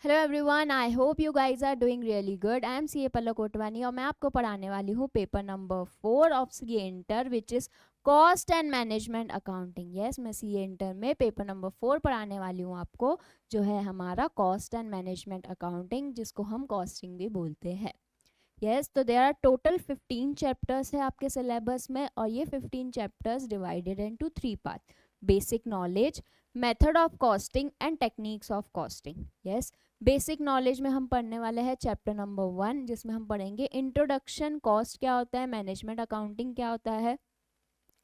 Hello everyone, I hope you guys are doing really good. I am C A Pallav Kotwani और मैं आपको पढ़ाने वाली हूँ paper number 4 of C A inter which is cost and management accounting. Yes, मैं C A inter में paper number 4 पढ़ाने वाली हूँ आपको, जो है हमारा कॉस्ट एंड मैनेजमेंट अकाउंटिंग, जिसको हम कॉस्टिंग भी बोलते हैं। यस, तो देयर आर टोटल 15 चैप्टर्स है आपके सिलेबस में, और ये 15 chapters divided into 3 part: basic knowledge, method of costing and techniques of costing. Yes, basic knowledge में हम पढ़ने वाले हैं चैप्टर नंबर 1, जिसमें हम पढ़ेंगे इंट्रोडक्शन, कॉस्ट क्या होता है, मैनेजमेंट अकाउंटिंग क्या होता है।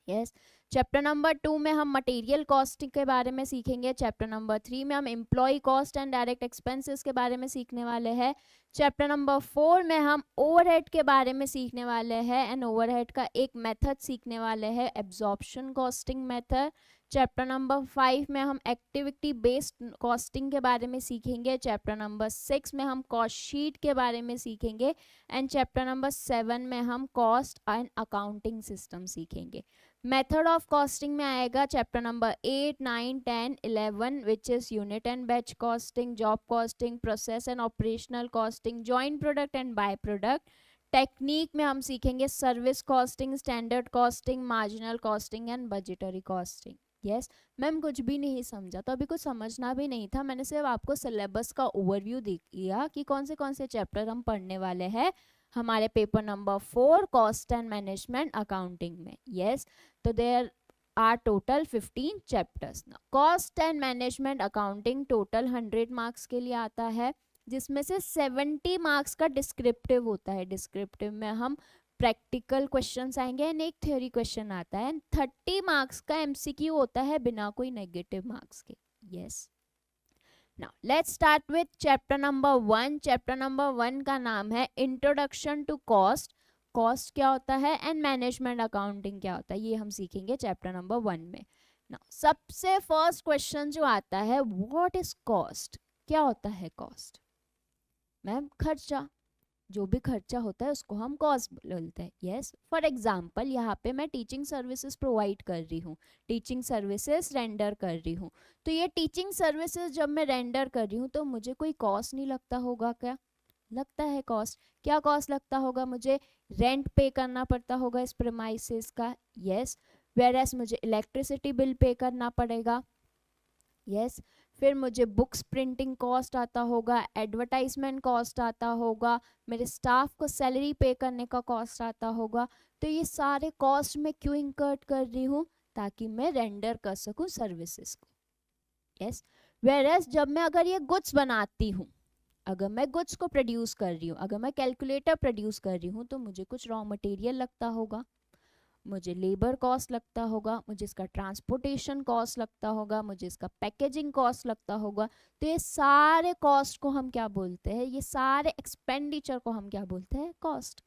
यस, चैप्टर नंबर 2 में हम मटेरियल कॉस्ट के बारे में सीखेंगे। चैप्टर नंबर 3 में हम employee cost and direct expenses के बारे में सीखने वाले हैं। चैप्टर नंबर 4 में हम ओवरहेड के बारे में सीखने वाले हैं एंड ओवरहेड का एक मेथड सीखने वाले हैं, absorption costing method. Chapter number 5 में हम एक्टिविटी बेस्ड कॉस्टिंग के बारे में सीखेंगे। चैप्टर नंबर 6 में हम कॉस्ट शीट के बारे में सीखेंगे एंड चैप्टर नंबर 7 में हम कॉस्ट एंड अकाउंटिंग सिस्टम सीखेंगे। मेथड ऑफ कॉस्टिंग में आएगा chapter number 8, 9, 10, 11 which is unit and batch costing, job costing, process and operational costing, joint product and by product. Technique में हम सीखेंगे service costing, standard costing, marginal costing and budgetary costing. Yes, ma'am कुछ भी नहीं समझा तो अभी कुछ समझना भी नहीं था, मैंने सिर्फ आपको सिलेबस का ओवरव्यू दिया कि कौन से चैप्टर हम पढ़ने वाले हैं हमारे paper number 4 cost and management accounting में। यस, तो there are total 15 chapters. Cost and management accounting total 100 marks के लिए आता है, जिसमें से 70 मार्क्स का डिस्क्रिप्टिव होता है। डिस्क्रिप्टिव में हम प्रैक्टिकल क्वेश्चंस आएंगे एंड एक थ्योरी क्वेश्चन आता है। 30 मार्क्स का एमसीक्यू होता है बिना कोई नेगेटिव मार्क्स के। Yes, now let's start with chapter number 1। Chapter number 1 का नाम है इंट्रोडक्शन टू कॉस्ट। कॉस्ट क्या होता है एंड मैनेजमेंट अकाउंटिंग क्या होता है, ये हम सीखेंगे चैप्टर नंबर 1 में। नाउ सबसे फर्स्ट क्वेश्चन जो आता है, व्हाट इज कॉस्ट? क्या होता है कॉस्ट? मैम खर्चा, जो भी खर्चा होता है उसको हम कॉस्ट बोलते हैं। यस, फॉर एग्जाम्पल यहाँ पे मैं टीचिंग सर्विसेज प्रोवाइड कर रही हूँ, टीचिंग सर्विसेज रेंडर कर रही हूँ, तो ये टीचिंग सर्विसेज जब मैं रेंडर कर रही हूँ तो मुझे कोई कॉस्ट नहीं लगता होगा क्या? लगता है कॉस्ट। क्या कॉस्ट लगता होगा? मुझे रेंट पे करना पड़ता होगा इस प्रेमाइसेस का। यस, वेयरएज मुझे इलेक्ट्रिसिटी बिल पे करना पड़ेगा। यस, फिर मुझे बुक्स प्रिंटिंग कॉस्ट आता होगा, एडवर्टाइजमेंट कॉस्ट आता होगा, मेरे स्टाफ को सैलरी पे करने का कॉस्ट आता होगा। तो ये सारे कॉस्ट मैं क्यों इंकर्ट कर रही हूँ? ताकि मैं रेंडर कर सकूँ सर्विसेज को। यस, वेयरएज जब मैं अगर ये गुड्स बनाती हूँ, अगर मैं गुड्स को प्रोड्यूस कर रही हूँ, अगर मैं कैलकुलेटर प्रोड्यूस कर रही हूँ, तो मुझे कुछ रॉ मटेरियल लगता होगा, मुझे लेबर कॉस्ट लगता होगा, मुझे इसका ट्रांसपोर्टेशन कॉस्ट लगता होगा, मुझे इसका पैकेजिंग कॉस्ट लगता होगा। तो ये सारे कॉस्ट को हम क्या बोलते हैं? ये सारे एक्सपेंडिचर को हम क्या बोलते हैं? कॉस्ट।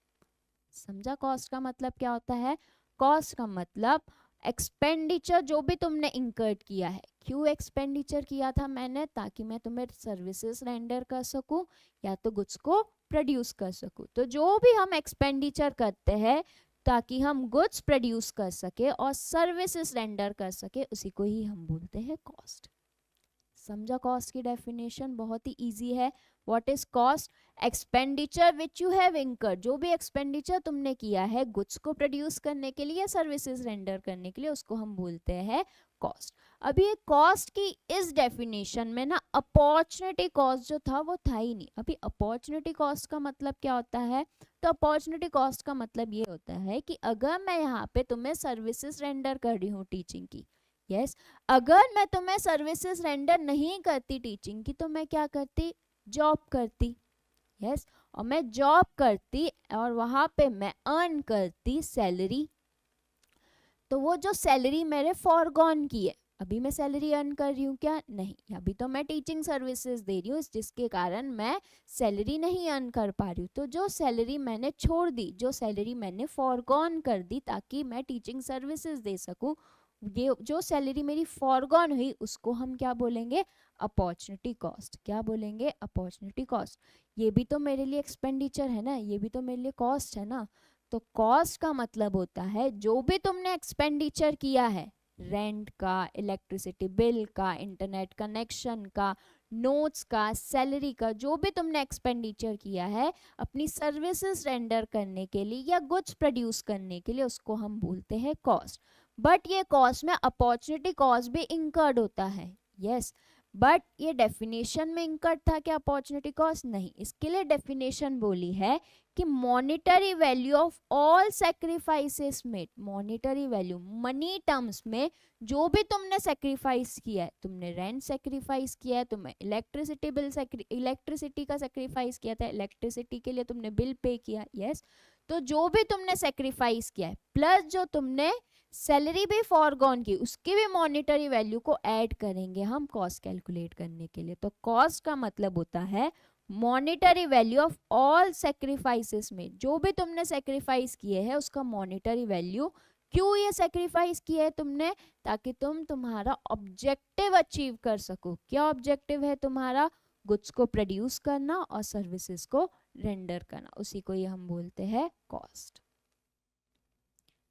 समझा कॉस्ट का मतलब क्या होता है? कॉस्ट का मतलब एक्सपेंडिचर जो भी तुमने इंकर्ड किया है। क्यों एक्सपेंडिचर किया था मैंने? ताकि मैं तुम्हें सर्विसेज रेंडर कर सकूं या तो गुड्स को प्रोड्यूस कर सकूं। तो जो भी हम एक्सपेंडिचर करते हैं ताकि हम गुड्स प्रोड्यूस कर सके और सर्विसेज रेंडर कर सके, उसी को ही हम बोलते हैं कॉस्ट। समझा कॉस्ट की डेफिनेशन? बहुत ही इजी है। What is cost? Expenditure which you have incurred, जो भी एक्सपेंडिचर तुमने किया है गुड्स को प्रोड्यूस करने के लिए, सर्विसेज रेंडर करने के लिए, उसको हम बोलते हैं कॉस्ट। अभी ये कॉस्ट की इस डेफिनेशन में ना अपॉर्चुनिटी कॉस्ट जो था वो था ही नहीं। अभी अपॉर्चुनिटी कॉस्ट का मतलब क्या होता है? तो अपॉर्चुनिटी कॉस्ट का मतलब ये होता है कि अगर मैं यहाँ पे तुम्हें सर्विसेज रेंडर कर रही हूँ टीचिंग की, यस, अगर मैं तुम्हें सर्विसेज रेंडर नहीं करती टीचिंग की, तो मैं क्या करती? जॉब करती। यस, और मैं जॉब करती और वहां पे मैं अर्न करती सैलरी। तो वो जो सैलरी मेरे फॉरगॉन की है, अभी मैं सैलरी अर्न कर रही हूँ क्या? नहीं, अभी तो मैं टीचिंग सर्विसेज दे रही हूँ, जिसके कारण मैं सैलरी नहीं अर्न कर पा रही हूँ। तो जो सैलरी मैंने छोड़ दी, जो सैलरी मैंने फॉरगॉन कर दी ताकि मैं टीचिंग सर्विसेज दे सकूँ, ये जो सैलरी मेरी फॉरगॉन हुई उसको हम क्या बोलेंगे? Opportunity cost. क्या बोलेंगे? Opportunity cost. ये भी तो मेरे लिए एक्सपेंडिचर है ना, ये भी तो मेरे लिए कॉस्ट है ना। तो कॉस्ट का मतलब होता है जो भी तुमने एक्सपेंडिचर किया है, रेंट का, इलेक्ट्रिसिटी बिल का, इंटरनेट कनेक्शन का, नोट्स का, सैलरी का, जो भी तुमने एक्सपेंडिचर किया है अपनी सर्विसेज रेंडर करने के लिए या गुड्स प्रोड्यूस करने के लिए, उसको हम बोलते हैं कॉस्ट। बट ये कॉस्ट में अपॉर्चुनिटी कॉस्ट भी इंकर्ड होता है, यस। बट ये डेफिनेशन में इंकर्ड था क्या अपॉर्चुनिटी कॉस्ट? नहीं। इसके लिए डेफिनेशन बोली है कि monetary value of all sacrifices made, monetary value money terms में जो भी तुमने सेक्रीफाइस किया है, तुमने रेंट सेक्रीफाइस किया है, तुमने इलेक्ट्रिसिटी बिल इलेक्ट्रिसिटी का सेक्रीफाइस किया था, इलेक्ट्रिसिटी के लिए तुमने बिल पे किया, यस। तो जो भी तुमने सेक्रीफाइस किया है प्लस जो तुमने सैलरी भी फॉरगॉन की, उसकी भी मॉनिटरी वैल्यू को ऐड करेंगे हम कॉस्ट कैलकुलेट करने के लिए। तो कॉस्ट का मतलब होता है monetary value of all sacrifices में, जो भी तुमने सेक्रीफाइस किए हैं उसका मॉनिटरी वैल्यू। क्यों ये सेक्रीफाइस किया है तुमने? ताकि तुम तुम्हारा ऑब्जेक्टिव अचीव कर सको। क्या ऑब्जेक्टिव है तुम्हारा? गुड्स को प्रोड्यूस करना और सर्विसेज को रेंडर करना, उसी को ये हम बोलते हैं कॉस्ट।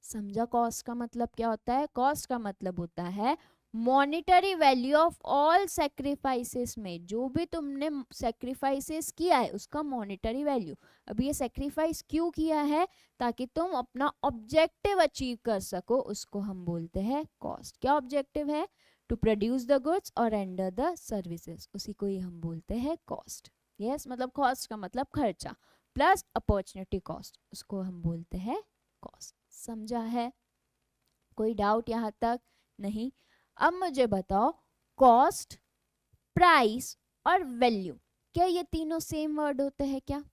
समझा कॉस्ट का मतलब क्या होता है? कॉस्ट का मतलब होता है monetary value of all sacrifices में, जो भी तुमने सेक्रीफाइसेस किया है उसका मॉनिटरी वैल्यू। अब ये सेक्रीफाइस क्यों किया है? ताकि तुम अपना ऑब्जेक्टिव अचीव कर सको, उसको हम बोलते हैं कॉस्ट। क्या ऑब्जेक्टिव है? टू प्रोड्यूस द गुड्स और रेंडर द सर्विसेज, उसी को ही हम बोलते हैं कॉस्ट। यस, मतलब कॉस्ट का मतलब खर्चा प्लस अपॉर्चुनिटी कॉस्ट, उसको हम बोलते हैं कॉस्ट। समझा है? कोई डाउट यहाँ तक? नहीं। अब मुझे बताओ, कॉस्ट, प्राइस और वैल्यू, क्या ये तीनों सेम वर्ड होते हैं क्या?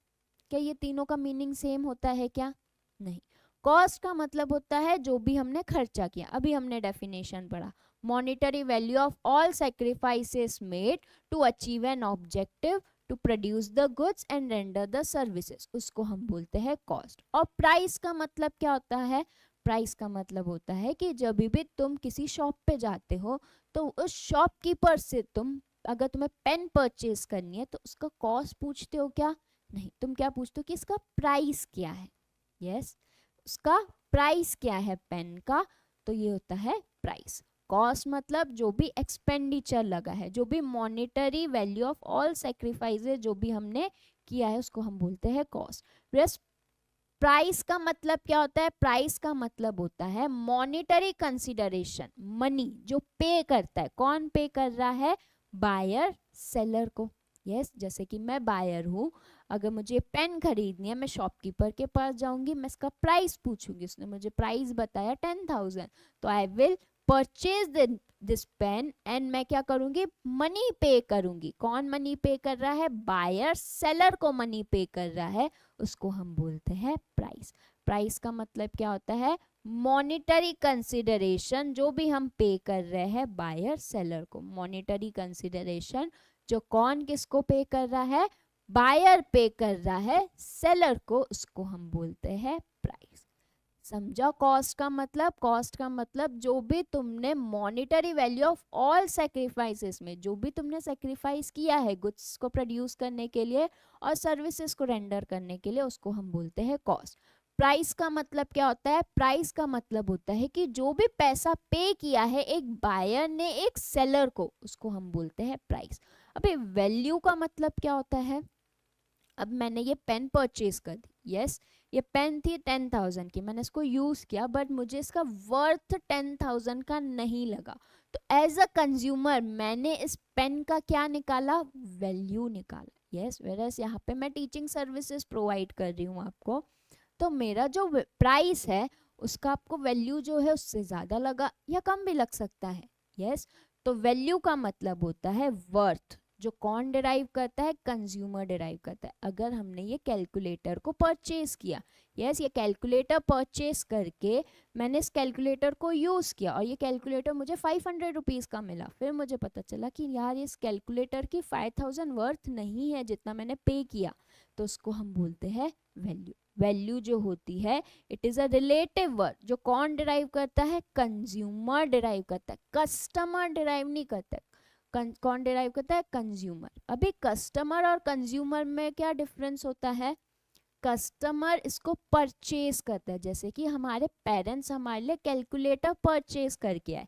क्या ये तीनों का मीनिंग सेम होता है क्या? नहीं। कॉस्ट का मतलब होता है जो भी हमने खर्चा किया, अभी हमने डेफिनेशन पढ़ा, monetary value of all sacrifices made to achieve an objective to produce the goods and render the services, उसको हम बोलते हैं कॉस्ट। और प्राइस का मतलब क्या होता है? प्राइस का मतलब होता है कि जब भी तुम किसी शॉप पे जाते हो तो उस शॉपकीपर से तुम, अगर तुम्हें पेन परचेज करनी है तो उसका कॉस्ट पूछते हो क्या? नहीं, तुम क्या पूछते हो कि इसका प्राइस क्या है। यस, उसका प्राइस क्या है पेन का, तो ये होता है प्राइस। कॉस्ट मतलब जो भी एक्सपेंडिचर लगा है, जो भी monetary value of all sacrifices जो भी हमने किया है उसको हम बोलते हैं कॉस्ट। प्लस प्राइस का मतलब क्या होता है? प्राइस का मतलब होता है मॉनिटरी कंसिडरेशन, मनी जो पे करता है। कौन पे कर रहा है? बायर सेलर को। यस, जैसे कि मैं बायर हूँ, अगर मुझे पेन खरीदनी है मैं शॉपकीपर के पास जाऊंगी, मैं इसका प्राइस पूछूंगी, उसने मुझे प्राइस बताया 10,000, तो I will purchase this pen and मैं क्या करूंगी? मनी पे करूंगी। कौन मनी पे कर रहा है? बायर सेलर को मनी पे कर रहा है, उसको हम बोलते हैं प्राइस। प्राइस का मतलब क्या होता है? मॉनिटरी कंसिडरेशन जो भी हम पे कर रहे हैं बायर सेलर को, मॉनिटरी कंसिडरेशन जो कौन किसको पे कर रहा है? बायर पे कर रहा है सेलर को, उसको हम बोलते हैं प्राइस। समझा कॉस्ट का मतलब? कॉस्ट का मतलब जो भी तुमने monetary value of all sacrifices में, जो भी तुमने सेक्रीफाइस किया है गुड्स को प्रोड्यूस करने के लिए और सर्विसेज को रेंडर करने के लिए, उसको हम बोलते हैं कॉस्ट। प्राइस का मतलब क्या होता है? प्राइस का मतलब होता है कि जो भी पैसा पे किया है एक बायर ने एक सेलर को, उसको हम बोलते हैं प्राइस। अभी वैल्यू का मतलब क्या होता है? अब मैंने ये पेन परचेज कर दी, यस, ये पेन थी 10,000 की, मैंने इसको यूज किया बट मुझे इसका वर्थ 10,000 का नहीं लगा, तो एज अ कंज्यूमर मैंने इस पेन का क्या निकाला? वैल्यू निकाला। यस, वेरएस यहाँ पे मैं टीचिंग सर्विसेज प्रोवाइड कर रही हूँ आपको, तो मेरा जो प्राइस है उसका आपको वैल्यू जो है उससे ज़्यादा लगा या कम भी लग सकता है। यस, तो वैल्यू का मतलब होता है वर्थ, जो कौन डिराइव करता है? कंज्यूमर डिराइव करता है। अगर हमने ये कैलकुलेटर को परचेज किया, यस, ये कैलकुलेटर परचेज करके मैंने इस कैलकुलेटर को यूज़ किया और ये कैलकुलेटर मुझे 500 रुपीज़ का मिला, फिर मुझे पता चला कि यार इस कैलकुलेटर की 5,000 वर्थ नहीं है जितना मैंने पे किया, तो उसको हम बोलते हैं वैल्यू। वैल्यू जो होती है it is a relative word, जो कौन डिराइव करता है? कंज्यूमर डिराइव करता है, कस्टमर डिराइव नहीं करता है। कौन डिराइव करता है? कंज्यूमर। अभी कस्टमर और कंज्यूमर में क्या डिफरेंस होता है? कस्टमर इसको परचेज करता है, जैसे कि हमारे पेरेंट्स हमारे लिए कैलकुलेटर परचेज करके आए,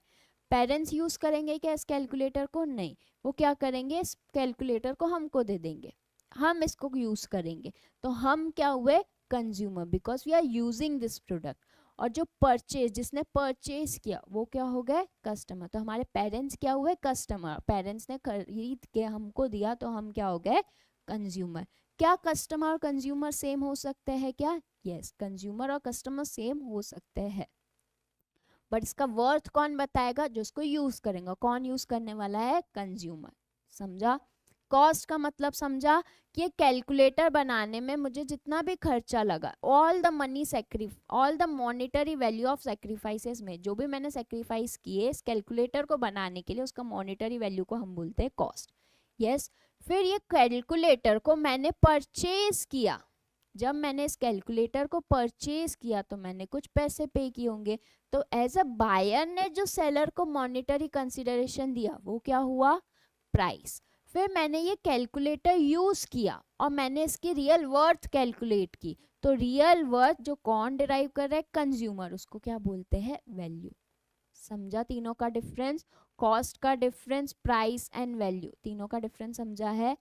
पेरेंट्स यूज करेंगे क्या इस कैलकुलेटर को? नहीं, वो क्या करेंगे, इस कैलकुलेटर को हमको दे देंगे, हम इसको यूज करेंगे। तो हम क्या हुए, consumer, because we are using this product. और जो परचेज, जिसने परचेज किया वो क्या हो गए, कस्टमर। तो हमारे पेरेंट्स क्या हुए, कस्टमर, पेरेंट्स ने खरीद के हमको दिया तो हम क्या हो गए, कंज्यूमर। क्या कस्टमर और कंज्यूमर सेम हो सकते हैं क्या? यस, कंज्यूमर और कस्टमर सेम हो सकते हैं, बट इसका वर्थ कौन बताएगा, जो इसको यूज करेंगे। कौन यूज करने वाला है, कंज्यूमर। समझा? कॉस्ट का मतलब समझा कि कैलकुलेटर बनाने में मुझे जितना भी खर्चा लगा, all the money all the monetary value of sacrifices में, जो भी मैंने सेक्रीफाइस किए इस कैलकुलेटर को बनाने के लिए, उसका मॉनिटरी वैल्यू को हम बोलते हैं कॉस्ट। यस। फिर ये कैलकुलेटर को मैंने परचेज किया, जब मैंने इस कैलकुलेटर को परचेज किया तो मैंने कुछ पैसे पे किए होंगे। तो एज अ बायर ने जो सेलर को मॉनिटरी कंसिडरेशन दिया वो क्या हुआ, प्राइस। फिर मैंने ये कैलकुलेटर यूज किया और मैंने इसकी रियल वर्थ कैलकुलेट की, तो रियल वर्थ जो कौन डिराइव कर रहा है, कंज्यूमर, उसको क्या बोलते हैं, वैल्यू। समझा तीनों का डिफरेंस, कॉस्ट का डिफरेंस, प्राइस एंड वैल्यू, तीनों का डिफरेंस समझा है।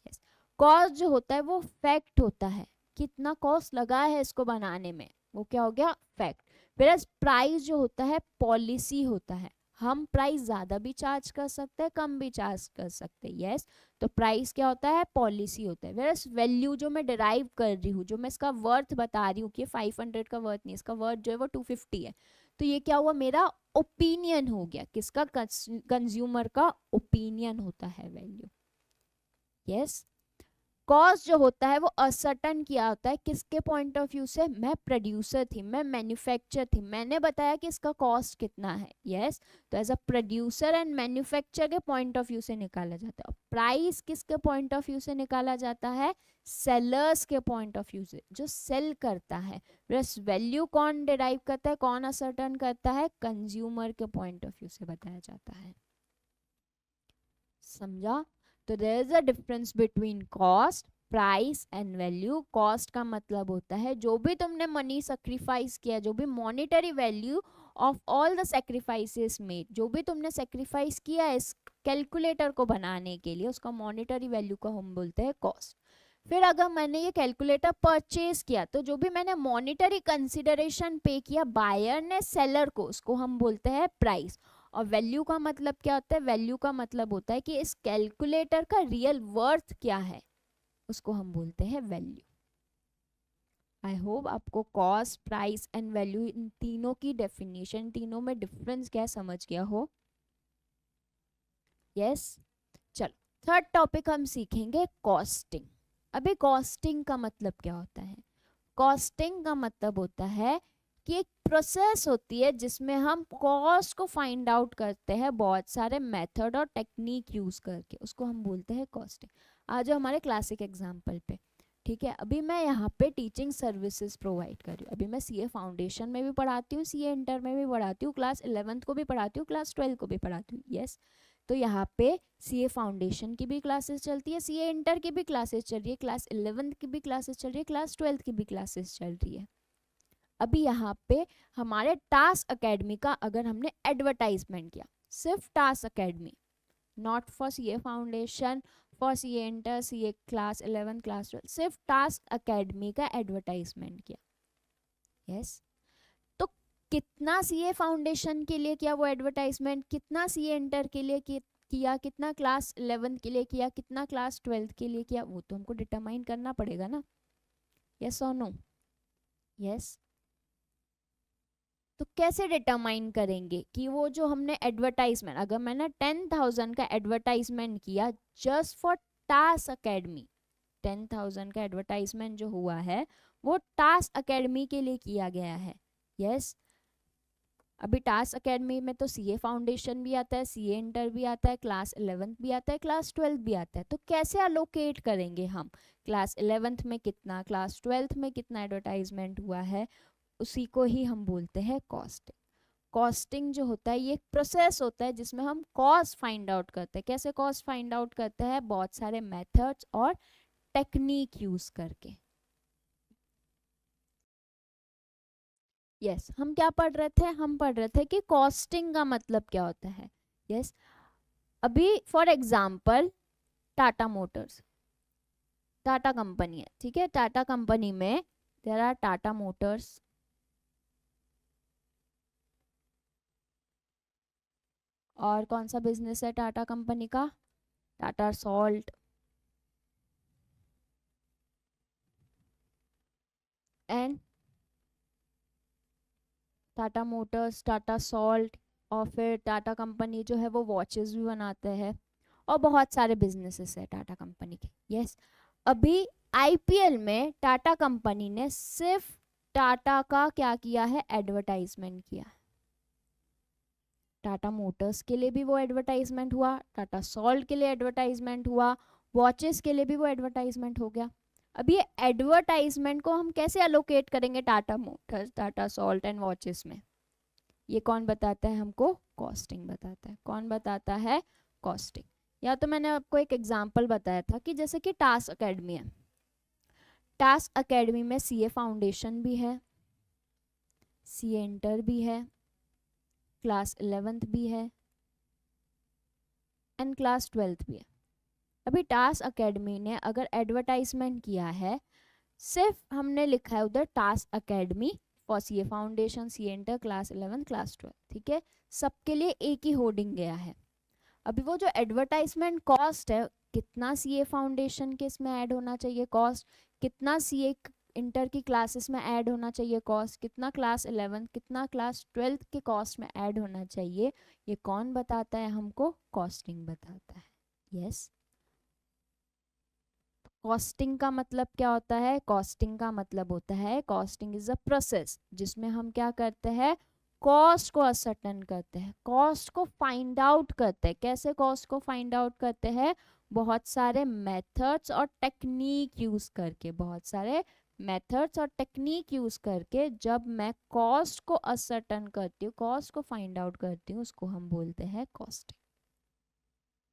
yes. कॉस्ट जो होता है वो फैक्ट होता है, कितना कॉस्ट लगा है इसको बनाने में, वो क्या हो गया, फैक्ट। फिर प्राइस जो होता है पॉलिसी होता है, हम प्राइस ज्यादा भी चार्ज कर सकते हैं, कम भी चार्ज कर सकते हैं। यस, तो प्राइस क्या होता है, पॉलिसी होता है। वेरस वैल्यू जो मैं डिराइव कर रही हूँ, जो मैं इसका वर्थ बता रही हूँ कि 500 का वर्थ नहीं, इसका वर्थ जो है वो 250 है, तो ये क्या हुआ, मेरा ओपिनियन हो गया। किसका, कंज्यूमर का ओपिनियन होता है वैल्यू। यस। कॉस्ट जो होता है वो असर्टन किया होता है, किसके पॉइंट ऑफ व्यू से, मैं प्रोड्यूसर थी, मैं मैन्युफैक्चर थी, मैंने बताया कि इसका कॉस्ट कितना है। यस, तो as a producer and manufacture के पॉइंट ऑफ व्यू से निकाला जाता है। प्राइस किसके पॉइंट ऑफ व्यू से निकाला जाता है, सेलर्स के पॉइंट ऑफ व्यू से, जो सेल करता है। प्लस वैल्यू कौन डिराइव करता है, कौन असर्टन करता है, कंज्यूमर के पॉइंट ऑफ व्यू से बताया जाता है। समझा? तो there is a difference between cost, price and value. Cost का मतलब होता है जो भी तुमने मनी सेक्रीफाइस किया, जो भी monetary value of all the sacrifices made, जो भी तुमने सेक्रीफाइस किया इस कैलकुलेटर को बनाने के लिए, उसका मॉनिटरी वैल्यू को हम बोलते हैं कॉस्ट। फिर अगर मैंने ये कैलकुलेटर परचेज किया तो जो भी मैंने मॉनिटरी कंसिडरेशन पे किया बायर ने सेलर को, उसको हम बोलते हैं प्राइस। और वैल्यू का मतलब क्या होता है, वैल्यू का मतलब होता है कि इस कैलकुलेटर का रियल वर्थ क्या है, उसको हम बोलते हैं वैल्यू। आई होप आपको कॉस्ट, प्राइस एंड वैल्यू, इन तीनों की डेफिनेशन, तीनों में डिफरेंस क्या समझ गया हो। यस। चलो, थर्ड टॉपिक हम सीखेंगे कॉस्टिंग। अभी कॉस्टिंग का मतलब क्या होता है, कॉस्टिंग का मतलब होता है कि एक प्रोसेस होती है जिसमें हम कॉस्ट को फाइंड आउट करते हैं बहुत सारे मेथड और टेक्निक यूज करके, उसको हम बोलते हैं कॉस्टिंग। आज हमारे क्लासिक एग्जांपल पे, ठीक है, अभी मैं यहाँ पे टीचिंग सर्विसेज प्रोवाइड कर रही हूँ। अभी मैं सीए फाउंडेशन में भी पढ़ाती हूँ, सीए इंटर में भी पढ़ाती हूँ, क्लास 11th को भी पढ़ाती हूँ, क्लास 12 को भी पढ़ाती हूँ। यस, तो यहाँ पे सीए फाउंडेशन की भी क्लासेस चलती है, सीए इंटर की भी क्लासेस चल रही है, क्लास 11th की भी क्लासेस चल रही है, क्लास 12th की भी क्लासेस चल रही है। अभी यहाँ पे हमारे टास्क अकेडमी का अगर हमने एडवर्टाइजमेंट किया, सिर्फ task academy, not for CA foundation, for CA inter, CA class 11, class 12, सिर्फ टास्क अकेडमी का एडवर्टाइजमेंट किया। यस, तो कितना सीए फाउंडेशन के लिए किया वो एडवर्टाइजमेंट, कितना सीए इंटर के लिए किया, कितना क्लास 11 के लिए किया, कितना क्लास 12 के लिए किया, वो तो हमको डिटरमाइन करना पड़ेगा ना। यस और नो? यस। तो कैसे डिटरमाइन करेंगे कि वो जो हमने एडवर्टाइजमेंट, अगर मैंने 10,000 का एडवर्टाइजमेंट किया जस्ट फॉर टास्क अकेडमी, 10,000 का एडवर्टाइजमेंट जो हुआ है वो टास्क अकेडमी के लिए किया गया है। यस, अभी टास्क अकेडमी में तो सीए फाउंडेशन भी आता है, सीए इंटर भी आता है, क्लास 11th भी आता है, क्लास 12th भी आता है। तो कैसे अलोकेट करेंगे हम, क्लास 11th में कितना, क्लास 12th में कितना एडवर्टाइजमेंट हुआ है, उसी को ही हम बोलते हैं कॉस्टिंग। कॉस्टिंग जो होता है ये एक प्रोसेस होता है जिसमें हम कॉस्ट फाइंड आउट करते हैं। कैसे कॉस्ट फाइंड आउट करते हैं, बहुत सारे मेथड्स और टेक्निक यूज करके। यस हम क्या पढ़ रहे थे, हम पढ़ रहे थे कि कॉस्टिंग का मतलब क्या होता है। यस अभी for example Tata Motors, Tata company है, ठीक है, टाटा कंपनी में देयर आर टाटा मोटर्स, और कौन सा बिजनेस है टाटा कंपनी का, Tata salt and Tata Motors, Tata salt, और फिर टाटा कंपनी जो है वो वॉचेस भी बनाते हैं, और बहुत सारे बिजनेसेस है टाटा कंपनी के। यस अभी आईपीएल में टाटा कंपनी ने सिर्फ टाटा का क्या किया है, एडवर्टाइजमेंट किया। टाटा मोटर्स के लिए भी वो एडवर्टाइजमेंट हुआ, टाटा सॉल्ट के लिए एडवर्टाइजमेंट हुआ, वॉचेस के लिए भी वो एडवर्टाइजमेंट हो गया। अब ये एडवर्टाइजमेंट को हम कैसे अलोकेट करेंगे Tata Motors, Tata salt and watches में, ये कौन बताता है हमको, कॉस्टिंग बताता है। कौन बताता है, कॉस्टिंग। या तो मैंने आपको एक एग्जांपल बताया था कि जैसे कि टास्क एकेडमी है, टास्क एकेडमी में सीए फाउंडेशन भी है, सीए इंटर भी है, क्लास 11th भी है एंड क्लास 12th भी है। अभी टास्क एकेडमी ने अगर एडवर्टाइजमेंट किया है, सिर्फ हमने लिखा है उधर task academy for CA foundation, CA inter, class 11, class 12, ठीक है, सबके लिए एक ही होर्डिंग गया है। अभी वो जो एडवर्टाइजमेंट कॉस्ट है, कितना सीए फाउंडेशन के इसमें ऐड होना चाहिए कॉस्ट, कितना सीए इंटर की क्लासेस में ऐड होना चाहिए कॉस्ट, कितना क्लास 11 कितना क्लास 12 के कॉस्ट में ऐड होना चाहिए, ये कौन बताता है हमको, कॉस्टिंग बताता है। यस कॉस्टिंग का मतलब क्या होता है, कॉस्टिंग का मतलब होता है, कॉस्टिंग इज अ प्रोसेस जिसमें हम क्या करते हैं, कॉस्ट को असर्टन करते हैं, कॉस्ट को फाइंड आउट करते हैं। कैसे कॉस्ट को फाइंड आउट करते हैं, बहुत सारे मेथड्स और टेक्निक यूज करके, बहुत सारे मेथड्स और टेक्निक यूज करके जब मैं कॉस्ट को असर्टन करती हूँ, कॉस्ट को फाइंड आउट करती हूँ, उसको हम बोलते हैं कॉस्टिंग।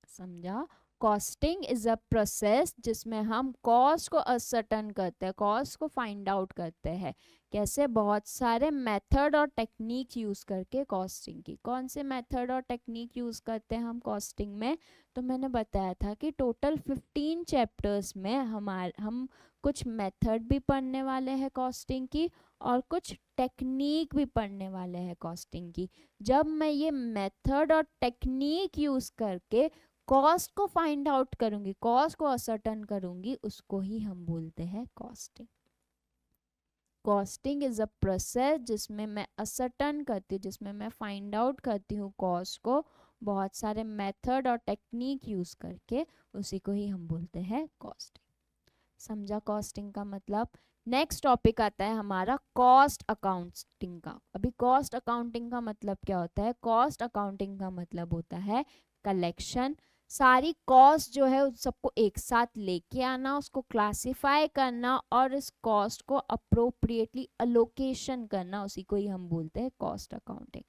समझा, कॉस्टिंग इज अ प्रोसेस जिसमें हम कॉस्ट को असर्टन करते हैं, कॉस्ट को फाइंड आउट करते हैं। कैसे, बहुत सारे मेथड और टेक्निक यूज करके कॉस्टिंग की। कौन से मेथड और टेक्निक यूज करते हैं हम कॉस्टिंग में, तो मैंने बताया था कि टोटल 15 चैप्टर्स में हम कुछ मेथड भी पढ़ने वाले हैं कॉस्टिंग की, और कुछ टेक्निक भी पढ़ने वाले हैं कॉस्टिंग की। जब मैं ये मेथड और टेक्निक यूज करके कॉस्ट को फाइंड आउट करूंगी, कॉस्ट को असर्टन करूंगी, उसको ही हम बोलते हैं costing. Costing is a process जिसमें मैं असर्टन करती हूँ, जिसमें मैं फाइंड आउट करती हूँ कॉस्ट को, बहुत सारे मेथड और टेक्निक यूज करके, उसी को ही हम बोलते हैं कॉस्टिंग। समझा कॉस्टिंग का मतलब। नेक्स्ट टॉपिक आता है हमारा कॉस्ट अकाउंटिंग का। अभी कॉस्ट अकाउंटिंग का मतलब क्या होता है, कॉस्ट अकाउंटिंग का मतलब होता है कलेक्शन, सारी कॉस्ट जो है उस सबको एक साथ लेके आना, उसको क्लासिफाई करना, और इस कॉस्ट को अप्रोप्रिएटली अलोकेशन करना, उसी को ही हम बोलते हैं cost accounting.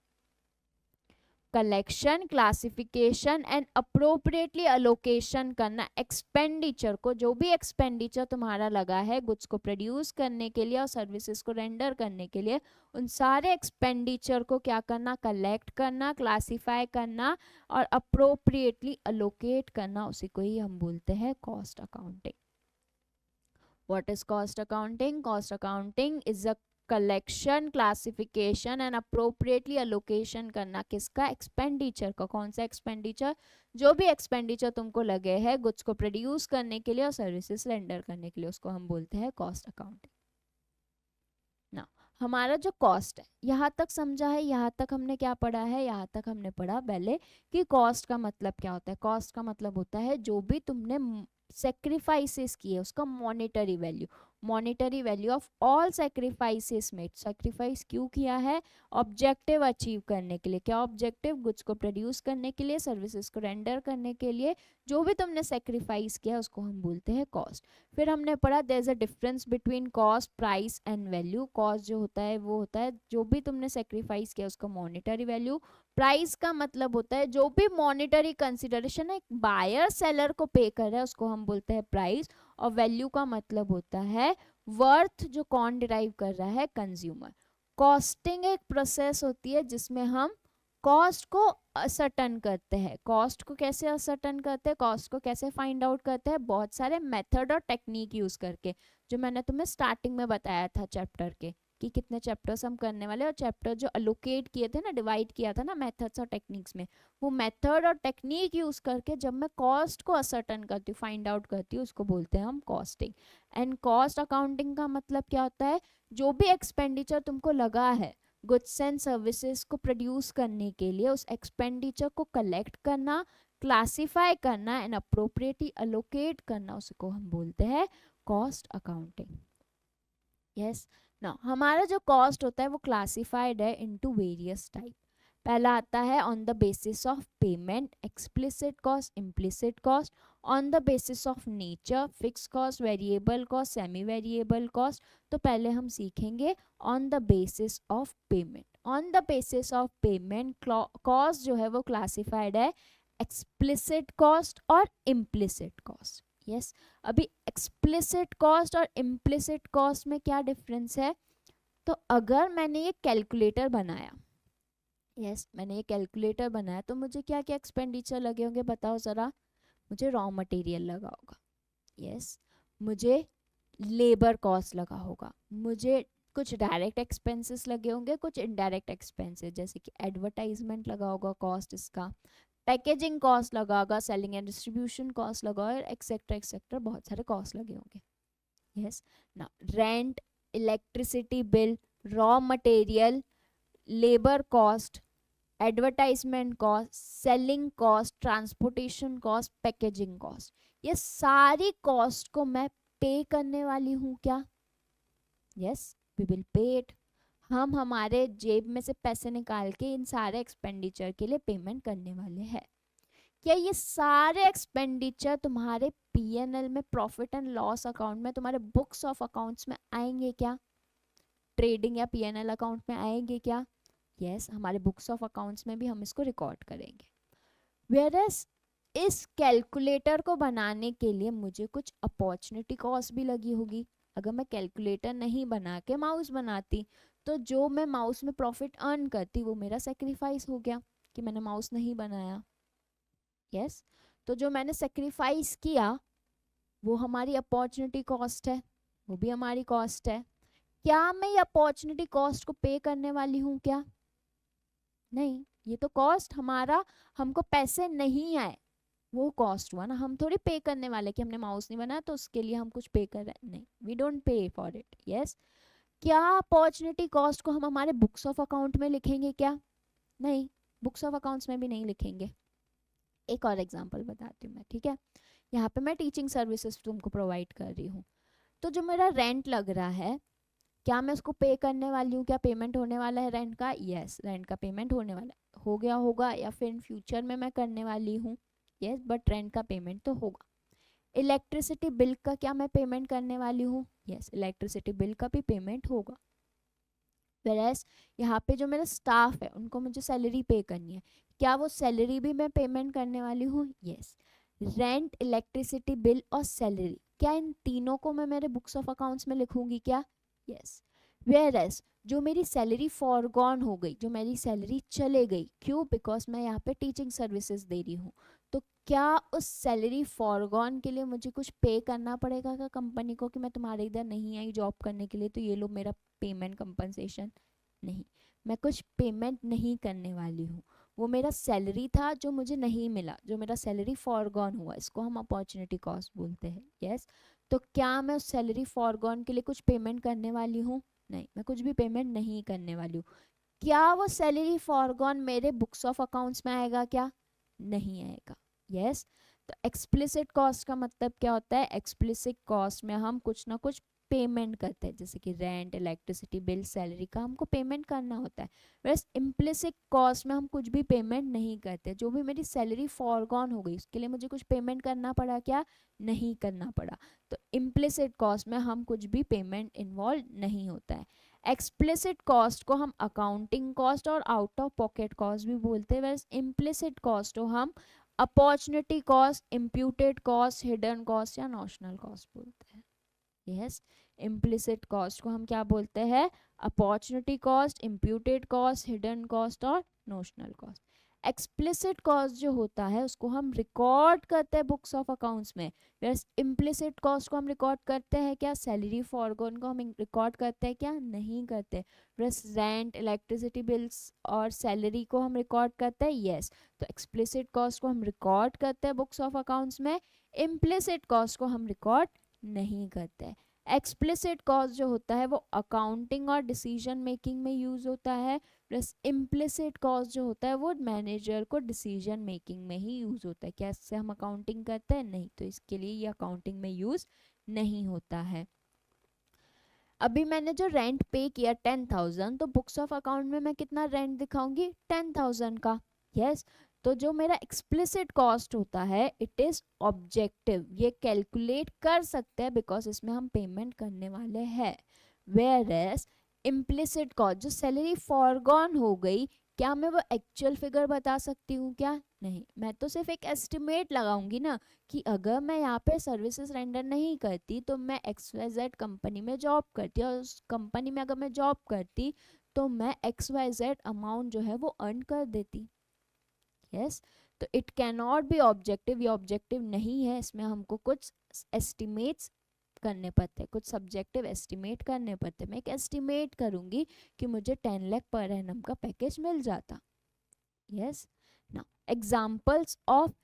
Collection, classification and appropriately allocation करना एक्सपेंडिचर को, जो भी एक्सपेंडिचर तुम्हारा लगा है गुड्स को प्रोड्यूस करने के लिए और सर्विसेज को रेंडर करने के लिए, उन सारे एक्सपेंडिचर को क्या करना, कलेक्ट करना, क्लासिफाई करना और अप्रोप्रिएटली अलोकेट करना, उसी को ही हम बोलते हैं cost accounting. What is cost accounting, cost accounting is a collection, classification and appropriately allocation करना, किसका, एक्सपेंडिचर का। कौन सा एक्सपेंडिचर, जो भी एक्सपेंडिचर तुमको लगे हैं गुड्स को प्रोड्यूस करने के लिए और सर्विसेज रेंडर करने के लिए, उसको हम बोलते हैं कॉस्ट अकाउंटिंग ना। हमारा जो कॉस्ट है, यहाँ तक समझा है, यहाँ तक हमने क्या पढ़ा है, यहाँ तक हमने पढ़ा पहले कि कॉस्ट का मतलब क्या होता है। कॉस्ट का मतलब होता है जो भी तुमने सेक्रीफाइसेस किए उसका monetary value, monetary value of all sacrifices made. Sacrifice क्यों किया है, ऑब्जेक्टिव अचीव करने के लिए। क्या ऑब्जेक्टिव, गुड्स को प्रोड्यूस करने के लिए, सर्विसेज को रेंडर करने के लिए, जो भी तुमने सेक्रीफाइस किया उसको हम बोलते हैं कॉस्ट। फिर हमने पढ़ा there is a difference between cost, price and value. Cost जो होता है वो होता है जो भी तुमने सेक्रीफाइस किया उसका मॉनेटरी वैल्यू। प्राइस का मतलब होता है जो भी मॉनेटरी कंसिडरेशन है बायर सेलर को पे कर रहा है उसको हम बोलते हैं प्राइस। और वैल्यू का मतलब होता है वर्थ जो कौन डिराइव कर रहा है, कंज्यूमर। कॉस्टिंग एक प्रोसेस होती है जिसमें हम कॉस्ट को असर्टन करते हैं। कॉस्ट को कैसे असर्टन करते हैं, कॉस्ट को कैसे फाइंड आउट करते हैं, बहुत सारे मेथड और टेक्निक यूज करके, जो मैंने तुम्हें स्टार्टिंग में बताया था चैप्टर के, कि कितने चैप्टर्स हम करने वाले, और चैप्टर जो अलोकेट किए थे ना, डिवाइड किया था ना मेथड्स और टेक्निक्स में, वो मेथड और टेक्निक यूज करके जब मैं कॉस्ट को असर्टन करती हूँ, फाइंड आउट करती हूँ, उसको बोलते हैं हम कॉस्टिंग। एंड कॉस्ट अकाउंटिंग का मतलब क्या होता है, जो भी एक्सपेंडिचर तुमको लगा है गुड्स एंड सर्विसेज को प्रोड्यूस करने के लिए, उस एक्सपेंडिचर को कलेक्ट करना, क्लासिफाई करना एंड अप्रोप्रिएटली अलोकेट करना, उसको हम बोलते हैं कॉस्ट अकाउंटिंग। यस। ना हमारा जो कॉस्ट होता है वो क्लासिफाइड है इनटू वेरियस टाइप। पहला आता है on the basis of payment, explicit cost, implicit cost, on the basis of nature, fix cost, variable cost, semi variable cost. तो पहले हम सीखेंगे on the basis of payment. On the basis of payment cost जो है वो classified है explicit cost और implicit cost. Yes. अभी एक्सप्लिसिट कॉस्ट और इम्प्लिसिट कॉस्ट में क्या डिफरेंस है, तो अगर मैंने ये कैलकुलेटर बनाया, मैंने ये कैलकुलेटर बनाया, तो मुझे क्या क्या एक्सपेंडिचर लगे होंगे बताओ ज़रा। मुझे रॉ मटेरियल लगा होगा, मुझे लेबर कॉस्ट लगा होगा, मुझे कुछ डायरेक्ट एक्सपेंसेस लगे होंगे, कुछ इनडायरेक्ट एक्सपेंसेस, जैसे कि एडवर्टाइजमेंट लगा होगा कॉस्ट इसका, पैकेजिंग कॉस्ट लगा होगा, सेलिंग एंड डिस्ट्रीब्यूशन कॉस्ट लगा होगा, एक्सेट्रा एक्सेट्रा, बहुत सारे कॉस्ट लगे होंगे। यस। ना rent, electricity bill, raw material, labour cost, advertisement cost, selling cost, transportation cost, packaging cost, ये सारी कॉस्ट को मैं पे करने वाली हूँ क्या। Yes, we will pay it. हम हमारे जेब में से पैसे निकाल के इन सारे एक्सपेंडिचर के लिए पेमेंट करने वाले हैं। क्या ये सारे एक्सपेंडिचर तुम्हारे पीएनएल में, प्रॉफिट एंड लॉस अकाउंट में, तुम्हारे बुक्स ऑफ अकाउंट्स में आएंगे क्या, ट्रेडिंग या पीएनएल अकाउंट में आएंगे क्या। यस, हमारे बुक्स ऑफ अकाउंट्स में भी हम इसको रिकॉर्ड करेंगे। वेयरएस इस कैलकुलेटर को बनाने के लिए मुझे कुछ अपॉर्चुनिटी कॉस्ट भी लगी होगी। अगर मैं कैलकुलेटर नहीं बना के माउस बनाती, तो जो मैं माउस में प्रॉफिट अर्न करती वो मेरा सेक्रीफाइस हो गया कि मैंने माउस नहीं बनाया। यस। तो जो मैंने सेक्रीफाइस किया वो हमारी अपॉर्चुनिटी कॉस्ट है, वो भी हमारी कॉस्ट है। क्या मैं ये अपॉर्चुनिटी कॉस्ट को पे करने वाली हूँ क्या, नहीं, ये तो कॉस्ट हमारा, हमको पैसे नहीं आए, वो कॉस्ट हुआ ना, हम थोड़ी पे करने वाले कि हमने माउस नहीं बनाया तो उसके लिए हम कुछ पे कर रहे हैं, नहीं, we don't pay for it. Yes. क्या अपॉर्चुनिटी कॉस्ट को हम हमारे बुक्स ऑफ अकाउंट में लिखेंगे क्या, नहीं, बुक्स ऑफ अकाउंट्स में भी नहीं लिखेंगे। एक और एग्जांपल बताती हूँ मैं, ठीक है। यहाँ पे मैं टीचिंग सर्विसेज तुमको प्रोवाइड कर रही हूँ, तो जो मेरा रेंट लग रहा है, क्या मैं उसको पे करने वाली हूँ, क्या पेमेंट होने वाला है रेंट का, यस, रेंट का पेमेंट होने वाला है, हो गया होगा, या फिर इन फ्यूचर में मैं करने वाली हूँ, यस, बट रेंट का पेमेंट तो होगा। इलेक्ट्रिसिटी बिल का क्या मैं पेमेंट करने वाली हूँ, यस, इलेक्ट्रिसिटी बिल का भी पेमेंट होगा। वेरएस यहाँ पे जो मेरा स्टाफ है उनको मुझे सैलरी पे करनी है, क्या वो सैलरी भी मैं पेमेंट करने वाली हूँ, यस। रेंट, इलेक्ट्रिसिटी बिल और सैलरी, क्या इन तीनों को मैं मेरे बुक्स ऑफ अकाउंट्स में लिखूंगी क्या, यस। वेयरएस जो मेरी सैलरी फॉरगॉन हो गई, जो मेरी सैलरी चले गई, क्यों, बिकॉज मैं यहाँ पे टीचिंग सर्विसेज दे रही हूँ, तो क्या उस सैलरी फॉरगॉन के लिए मुझे कुछ पे करना पड़ेगा क्या कंपनी को, कि मैं तुम्हारे इधर नहीं आई जॉब करने के लिए तो ये लो मेरा पेमेंट कंपनसेशन, नहीं, मैं कुछ पेमेंट नहीं करने वाली हूँ। वो मेरा सैलरी था जो मुझे नहीं मिला, जो मेरा सैलरी फॉरगॉन हुआ, इसको हम अपॉर्चुनिटी कॉस्ट बोलते हैं। यस। तो क्या मैं उस सैलरी फॉरगॉन के लिए कुछ पेमेंट करने वाली हूँ, नहीं, मैं कुछ भी पेमेंट नहीं करने वाली हूँ। क्या वो सैलरी फॉरगॉन मेरे बुक्स ऑफ अकाउंट्स में आएगा क्या, नहीं आएगा। यस। तो एक्सप्लिसिट कॉस्ट का मतलब क्या होता है, एक्सप्लिसिट कॉस्ट में हम कुछ ना कुछ पेमेंट करते हैं, जैसे कि रेंट, इलेक्ट्रिसिटी बिल, सैलरी का हमको पेमेंट करना होता है। वैसे इम्प्लिसिट कॉस्ट में हम कुछ भी पेमेंट नहीं करते, जो भी मेरी सैलरी फॉरगॉन हो गई उसके लिए मुझे कुछ पेमेंट करना पड़ा क्या, नहीं करना पड़ा। तो इम्प्लिसिट कॉस्ट में हम कुछ भी पेमेंट इन्वॉल्व नहीं होता है। एक्सप्लिसिट कॉस्ट को हम अकाउंटिंग कॉस्ट और आउट ऑफ पॉकेट कॉस्ट भी बोलते हैं, वैसे इम्प्लिसिट कॉस्ट को हम opportunity cost, imputed cost, hidden cost या नॉशनल कॉस्ट बोलते हैं। यस। इम्प्लिसिट कॉस्ट को हम क्या बोलते हैं? Opportunity cost, imputed cost, hidden cost और नोशनल कॉस्ट। एक्सप्लिसिट कॉस्ट जो होता है उसको हम रिकॉर्ड करते हैं बुक्स ऑफ अकाउंट्स में। इम्प्लिसिट कॉस्ट को हम रिकॉर्ड करते हैं क्या? सैलरी फॉरगॉन को हम रिकॉर्ड करते हैं क्या? नहीं करते। रेंट, इलेक्ट्रिसिटी बिल्स और सैलरी को हम रिकॉर्ड करते हैं, यस। तो एक्सप्लिसिट कॉस्ट को हम रिकॉर्ड करते हैं बुक्स ऑफ अकाउंट्स में, इम्प्लिसिट कॉस्ट को हम रिकॉर्ड नहीं करते। एक्सप्लिसिट कॉस्ट जो होता है वो अकाउंटिंग और डिसीजन मेकिंग में यूज होता है, प्लस इम्प्लिसिट कॉस्ट जो होता है वो मैनेजर को डिसीजन मेकिंग में ही यूज होता है। क्या इससे हम अकाउंटिंग करते हैं? नहीं, तो इसके लिए ये अकाउंटिंग में यूज नहीं होता है। अभी मैंने जो रेंट पे किया 10,000, तो बुक्स ऑफ अकाउंट में मैं कितना रेंट दिखाऊंगी? 10,000 का, यस। तो जो मेरा एक्सप्लिसिट कॉस्ट होता है इट इज ऑब्जेक्टिव, ये कैलकुलेट कर सकते हैं बिकॉज इसमें हम पेमेंट करने वाले हैं। वेयर एज इम्प्लिसिट कॉस्ट जो सैलरी फॉरगॉन हो गई, क्या मैं वो एक्चुअल फिगर बता सकती हूँ क्या? नहीं, मैं तो सिर्फ एक एस्टिमेट लगाऊंगी ना कि अगर मैं यहाँ पे सर्विसेज रेंडर नहीं करती तो मैं XYZ कंपनी में जॉब करती, और उस कंपनी में अगर मैं जॉब करती तो मैं XYZ अमाउंट जो है वो अर्न कर देती, यस। तो it can not be objective, ये ऑब्जेक्टिव नहीं है, इसमें हमको कुछ एस्टिमेट्स करने पड़ते हैं, कुछ सब्जेक्टिव एस्टिमेट करने पड़ते हैं। मैं एक एस्टिमेट करूंगी कि मुझे 10 लाख पर एनम का पैकेज मिल जाता, yes. Now examples of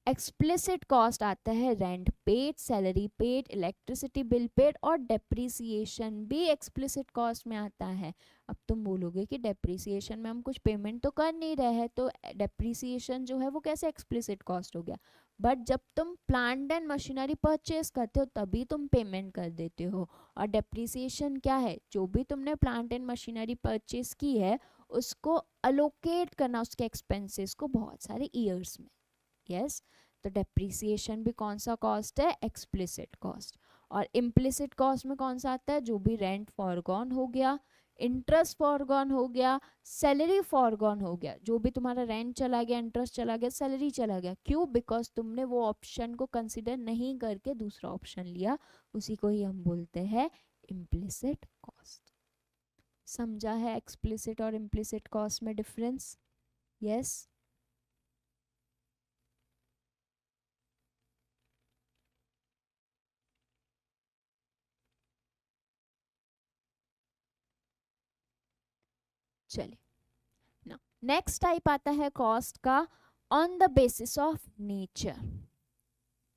explicit cost आता है rent paid, salary paid, electricity bill paid और डेप्रिसिएशन भी एक्सप्लिसिट कॉस्ट में आता है। अब तुम बोलोगे कि डेप्रिसिएशन में हम कुछ पेमेंट तो कर नहीं रहे हैं, तो डेप्रिसिएशन जो है वो कैसे एक्सप्लिसिट कॉस्ट हो गया? बट जब तुम प्लांट एंड मशीनरी परचेज करते हो तभी तुम पेमेंट कर देते हो। और डेप्रिसिएशन क्या है? जो भी तुमने प्लांट एंड मशीनरी परचेज की है उसको अलोकेट करना, उसके एक्सपेंसेस को बहुत सारे ईयर्स में, यस। तो डेप्रिसिएशन भी कौन सा कॉस्ट है? Explicit cost. और इम्प्लिसिट कॉस्ट में कौन सा आता है? जो भी रेंट फॉरगॉन हो गया, इंटरेस्ट फॉरगॉन हो गया, सैलरी फॉरगॉन हो गया, जो भी तुम्हारा रेंट चला गया, इंटरेस्ट चला गया, सैलरी चला गया। क्यों? बिकॉज तुमने वो ऑप्शन को कंसिडर नहीं करके दूसरा ऑप्शन लिया, उसी को ही हम बोलते हैं इम्प्लिसिट कॉस्ट। समझा है एक्सप्लिसिट और इम्प्लिसिट कॉस्ट में डिफरेंस? यस। चलिए ना, नेक्स्ट टाइप आता है कॉस्ट का on the basis of nature,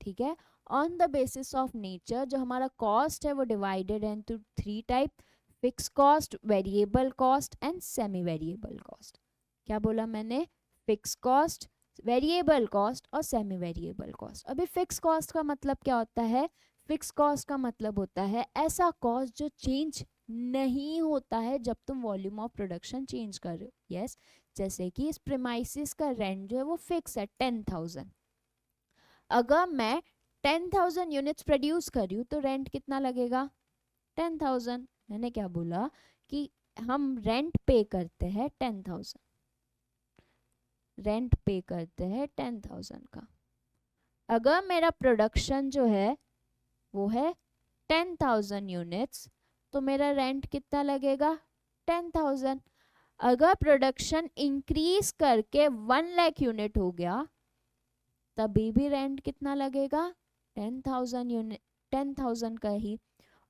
ठीक है। On the basis of nature जो हमारा कॉस्ट है वो divided into 3 type, fix cost, variable cost and semi variable cost. क्या बोला मैंने? फिक्स कॉस्ट, वेरिएबल कॉस्ट और सेमी वेरिएबल कॉस्ट। अभी फिक्स कॉस्ट का मतलब क्या होता है? फिक्स कॉस्ट का मतलब होता है ऐसा कॉस्ट जो चेंज नहीं होता है जब तुम वॉल्यूम ऑफ प्रोडक्शन चेंज कर रहे हो, यस। जैसे कि इस प्रीमाइसिस का रेंट जो है वो फिक्स है 10,000। अगर मैं 10,000 यूनिट्स प्रोड्यूस कर रही हूँ तो रेंट कितना लगेगा? 10,000। मैंने क्या बोला कि हम रेंट पे करते हैं 10,000, रेंट पे करते हैं 10,000 का। अगर मेरा प्रोडक्शन जो है वो है 10,000 यूनिट्स तो मेरा रेंट कितना लगेगा? 10,000। अगर प्रोडक्शन इंक्रीज करके 1 लाख यूनिट हो गया तभी भी रेंट कितना लगेगा? 10,000 यूनिट, 10,000 का ही।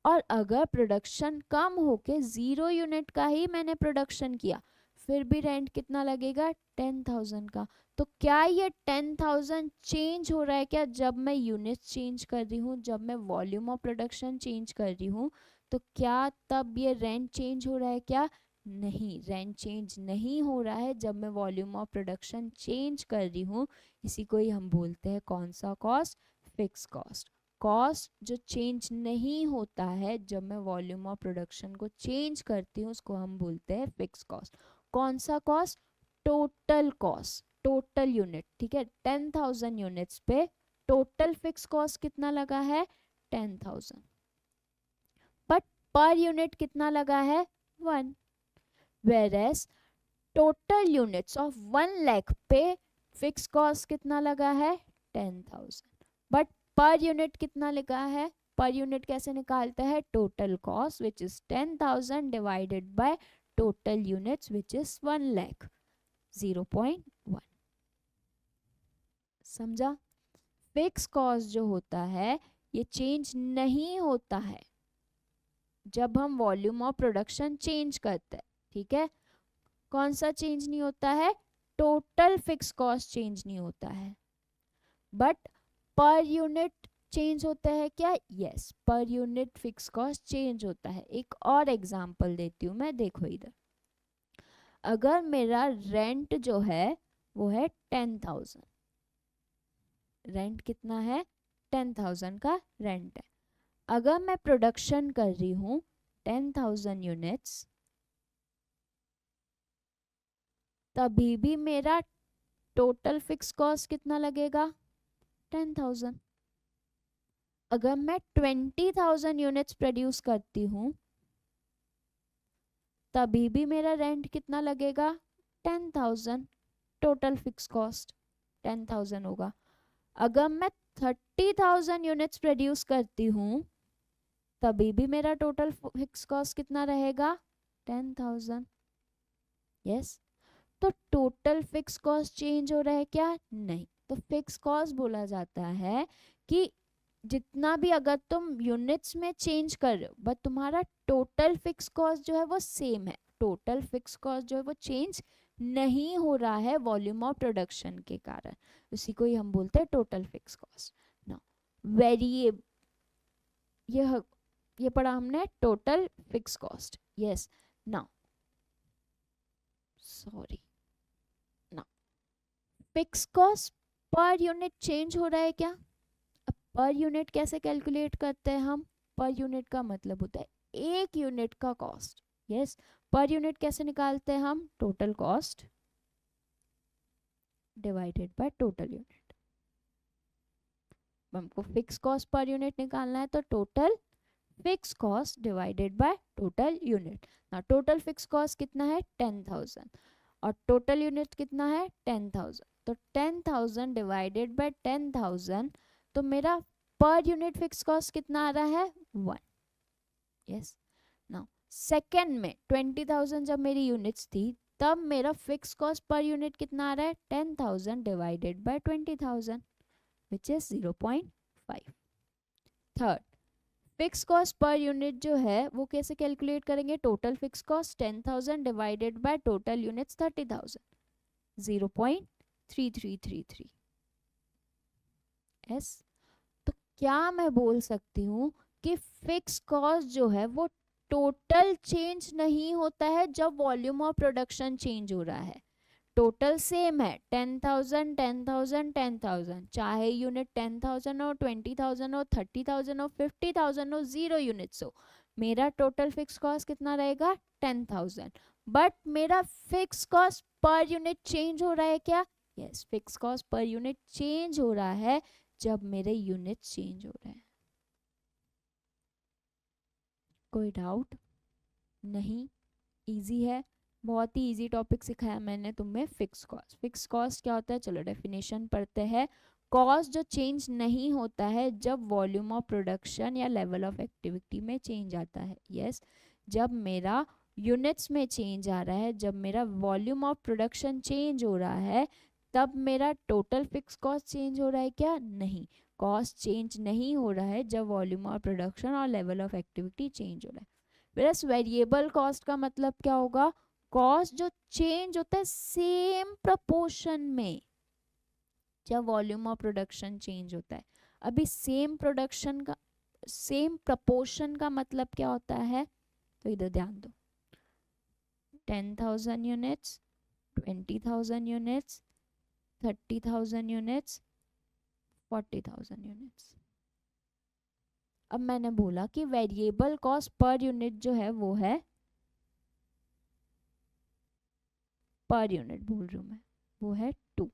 और अगर प्रोडक्शन कम होके 0 यूनिट का ही मैंने प्रोडक्शन किया फिर भी रेंट कितना लगेगा? 10,000 का। तो क्या ये 10,000 चेंज हो रहा है क्या जब मैं यूनिट चेंज कर रही हूँ, जब मैं वॉल्यूम ऑफ प्रोडक्शन चेंज कर रही हूँ? तो क्या तब ये रेंट चेंज हो रहा है क्या? नहीं, रेंट चेंज नहीं हो रहा है जब मैं वॉल्यूम ऑफ प्रोडक्शन चेंज कर रही हूँ। इसी को ही हम बोलते हैं कौन सा कॉस्ट? Fix cost. कॉस्ट जो चेंज नहीं होता है जब मैं वॉल्यूम ऑफ प्रोडक्शन को चेंज करती हूँ उसको हम बोलते हैं फिक्स कॉस्ट। कौन सा cost? Total cost, total unit, ठीक है। 10,000 यूनिट्स पे टोटल फिक्स कॉस्ट कितना लगा है? 10,000। बट पर यूनिट कितना लगा है? 1। Whereas total units of 1 lakh पे फिक्स कॉस्ट कितना लगा है? 10,000। बट पर यूनिट कितना लगा है? पर यूनिट कैसे निकालते हैं? Total cost which is 10,000 divided by total units which is 1 lakh, 0.1। समझा? फिक्स कॉस्ट जो होता है ये चेंज नहीं होता है जब हम वॉल्यूम ऑफ प्रोडक्शन चेंज करते हैं, ठीक है। कौन सा चेंज नहीं होता है? टोटल फिक्स कॉस्ट चेंज नहीं होता है, बट पर यूनिट चेंज होता है क्या? Yes, per unit fix cost change होता है। एक और एग्जांपल देती हूँ मैं, देखो इधर। अगर मेरा रेंट जो है वो है 10,000, रेंट कितना है? 10,000 का रेंट है। अगर मैं प्रोडक्शन कर रही हूँ 10,000 यूनिट्स, तभी भी मेरा टोटल फिक्स कॉस्ट कितना लगेगा? 10,000। अगर मैं 20,000 यूनिट्स प्रोड्यूस करती हूँ तभी भी मेरा रेंट कितना लगेगा? 10,000। टोटल फिक्स कॉस्ट 10,000 होगा। अगर मैं 30,000 यूनिट्स प्रोड्यूस करती हूँ तभी भी मेरा टोटल फिक्स कॉस्ट कितना रहेगा? 10,000। यस, तो टोटल फिक्स कॉस्ट चेंज हो रहा है क्या? नहीं। तो फिक्स कॉस्ट बोला जाता है कि जितना भी अगर तुम यूनिट्स में चेंज कर रहे हो बट तुम्हारा टोटल फिक्स कॉस्ट जो है वो सेम है, टोटल फिक्स कॉस्ट जो है वो चेंज नहीं हो रहा है वॉल्यूम ऑफ प्रोडक्शन के कारण, उसी को ही हम बोलते हैं टोटल फिक्स कॉस्ट। ना वेरिएबल, ये पढ़ा हमने total fix cost. Yes, now sorry, ना fix cost per unit change हो रहा है क्या? अब पर यूनिट कैसे कैलकुलेट करते हैं हम? पर यूनिट का मतलब होता है एक यूनिट का कॉस्ट। यस, पर यूनिट कैसे निकालते हैं हम? Total cost divided by total unit. हमको फिक्स कॉस्ट पर यूनिट निकालना है तो total fix cost divided by total unit. ना टोटल फिक्स कॉस्ट कितना है? 10,000 और टोटल यूनिट कितना है? 10,000। तो 10,000 डिवाइडेड बाय 10,000, तो मेरा पर यूनिट फिक्स कॉस्ट कितना आ रहा है? 1। यस, नाउ सेकेंड में 20,000 जब मेरी यूनिट्स थी तब मेरा फिक्स कॉस्ट पर यूनिट कितना आ रहा है? 10,000 divided by 20,000 which is 0.5। Third, fix cost per unit जो है वो कैसे कैलकुलेट करेंगे? Total fix cost 10,000 divided by total units 30,000, 0.3333। Yes, तो क्या मैं बोल सकती हूँ कि फिक्स कॉस्ट जो है वो टोटल चेंज नहीं होता है जब वॉल्यूम ऑफ प्रोडक्शन चेंज हो रहा है। टोटल सेम है, 10,000 10,000 10,000, चाहे यूनिट 10,000 हो, 20,000 हो, 30,000 हो, 50,000 हो, 0 यूनिट्स हो, मेरा टोटल फिक्स कॉस्ट कितना रहेगा? 10,000। बट मेरा fix cost per unit change हो रहा है क्या? Yes, fix cost per unit change हो रहा है जब मेरे यूनिट चेंज हो रहे हैं। कोई डाउट नहीं? इजी है, बहुत ही इजी टॉपिक सिखाया मैंने तुम्हें। फिक्स कॉस्ट, फिक्स कॉस्ट क्या होता है? चलो डेफिनेशन पढ़ते हैं। कॉस्ट जो चेंज नहीं होता है जब वॉल्यूम ऑफ प्रोडक्शन या लेवल ऑफ एक्टिविटी में चेंज आता है। यस, जब मेरा यूनिट्स में चेंज आ रहा है, जब मेरा वॉल्यूम ऑफ प्रोडक्शन चेंज हो रहा है, तब मेरा टोटल फिक्स कॉस्ट चेंज हो रहा है क्या? नहीं, कॉस्ट चेंज नहीं हो रहा है जब वॉल्यूम ऑफ प्रोडक्शन और लेवल ऑफ एक्टिविटी चेंज हो रहा है। प्लस वेरिएबल कॉस्ट का मतलब क्या होगा? कॉस्ट जो चेंज होता है सेम प्रपोर्शन में जब वॉल्यूम ऑफ प्रोडक्शन चेंज होता है। अभी सेम प्रोडक्शन का सेम प्रपोर्शन का मतलब क्या होता है? तो इधर ध्यान दो, 10,000 यूनिट्स, 20,000 यूनिट्स, 30,000 यूनिट्स, 40,000 यूनिट्स। अब मैंने बोला कि वेरिएबल कॉस्ट पर यूनिट जो है वो है, पर यूनिट बोल रही हूँ मैं, वो है 2।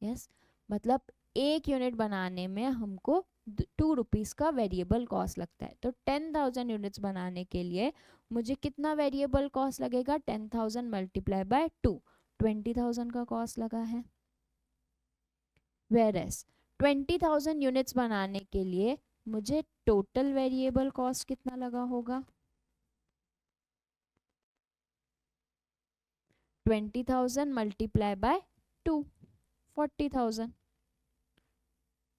यस, मतलब एक यूनिट बनाने में हमको 2 रुपीज़ का वेरिएबल कॉस्ट लगता है। तो 10,000 यूनिट्स बनाने के लिए मुझे कितना वेरिएबल कॉस्ट लगेगा? 10,000 मल्टीप्लाई बाय 2, 20,000 का कॉस्ट लगा है। वेयर एज 20,000 यूनिट्स बनाने के लिए मुझे टोटल वेरिएबल कॉस्ट कितना लगा होगा, 20,000 मल्टीप्लाई बाय 2, 40,000।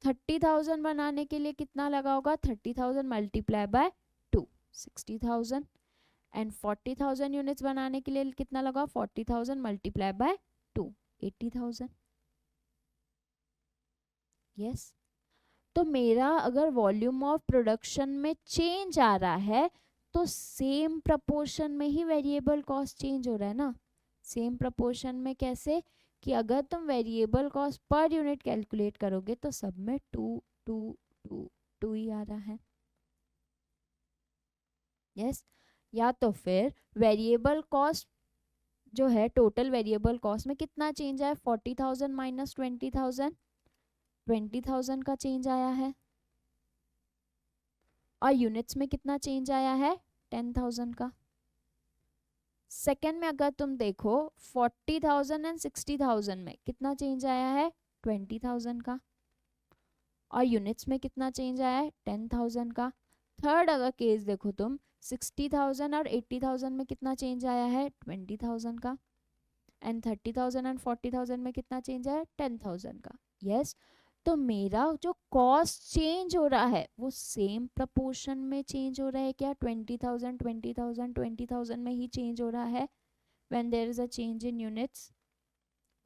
30,000 बनाने के लिए कितना लगा होगा, 30,000 मल्टीप्लाई बाय 2, 60,000। एंड 40,000 यूनिट्स बनाने के लिए कितना लगा, 40,000 मल्टीप्लाई बाय 2, 80,000। यस, तो मेरा अगर वॉल्यूम ऑफ प्रोडक्शन में चेंज आ रहा है तो सेम प्रपोर्शन में ही वेरिएबल कॉस्ट चेंज हो रहा है ना। सेम प्रपोर्शन में कैसे, कि अगर तुम variable cost per unit calculate करोगे तो सब में 2 2 2 2 ही आ रहा है। यस, या तो फिर वेरिएबल कॉस्ट जो है, टोटल वेरिएबल कॉस्ट में कितना चेंज आया, 40,000 माइनस 20,000, 20,000 का चेंज आया है। और यूनिट्स में कितना चेंज आया है, 10,000 का। सेकेंड में अगर तुम देखो 40,000 एंड 60,000 में कितना चेंज आया है, 20,000 का। और यूनिट्स में कितना चेंज आया है, 10,000 का। थर्ड अगर केस देखो तुम, 60,000 और 80,000 में कितना चेंज आया है, 20,000 का। एंड 30,000 एंड 40,000 में कितना चेंज आया है, 10,000 का। यस, तो मेरा जो कॉस्ट चेंज हो रहा है वो सेम प्रपोर्शन में चेंज हो रहा है क्या, 20,000 20,000 20,000 में ही चेंज हो रहा है when there is a change in units.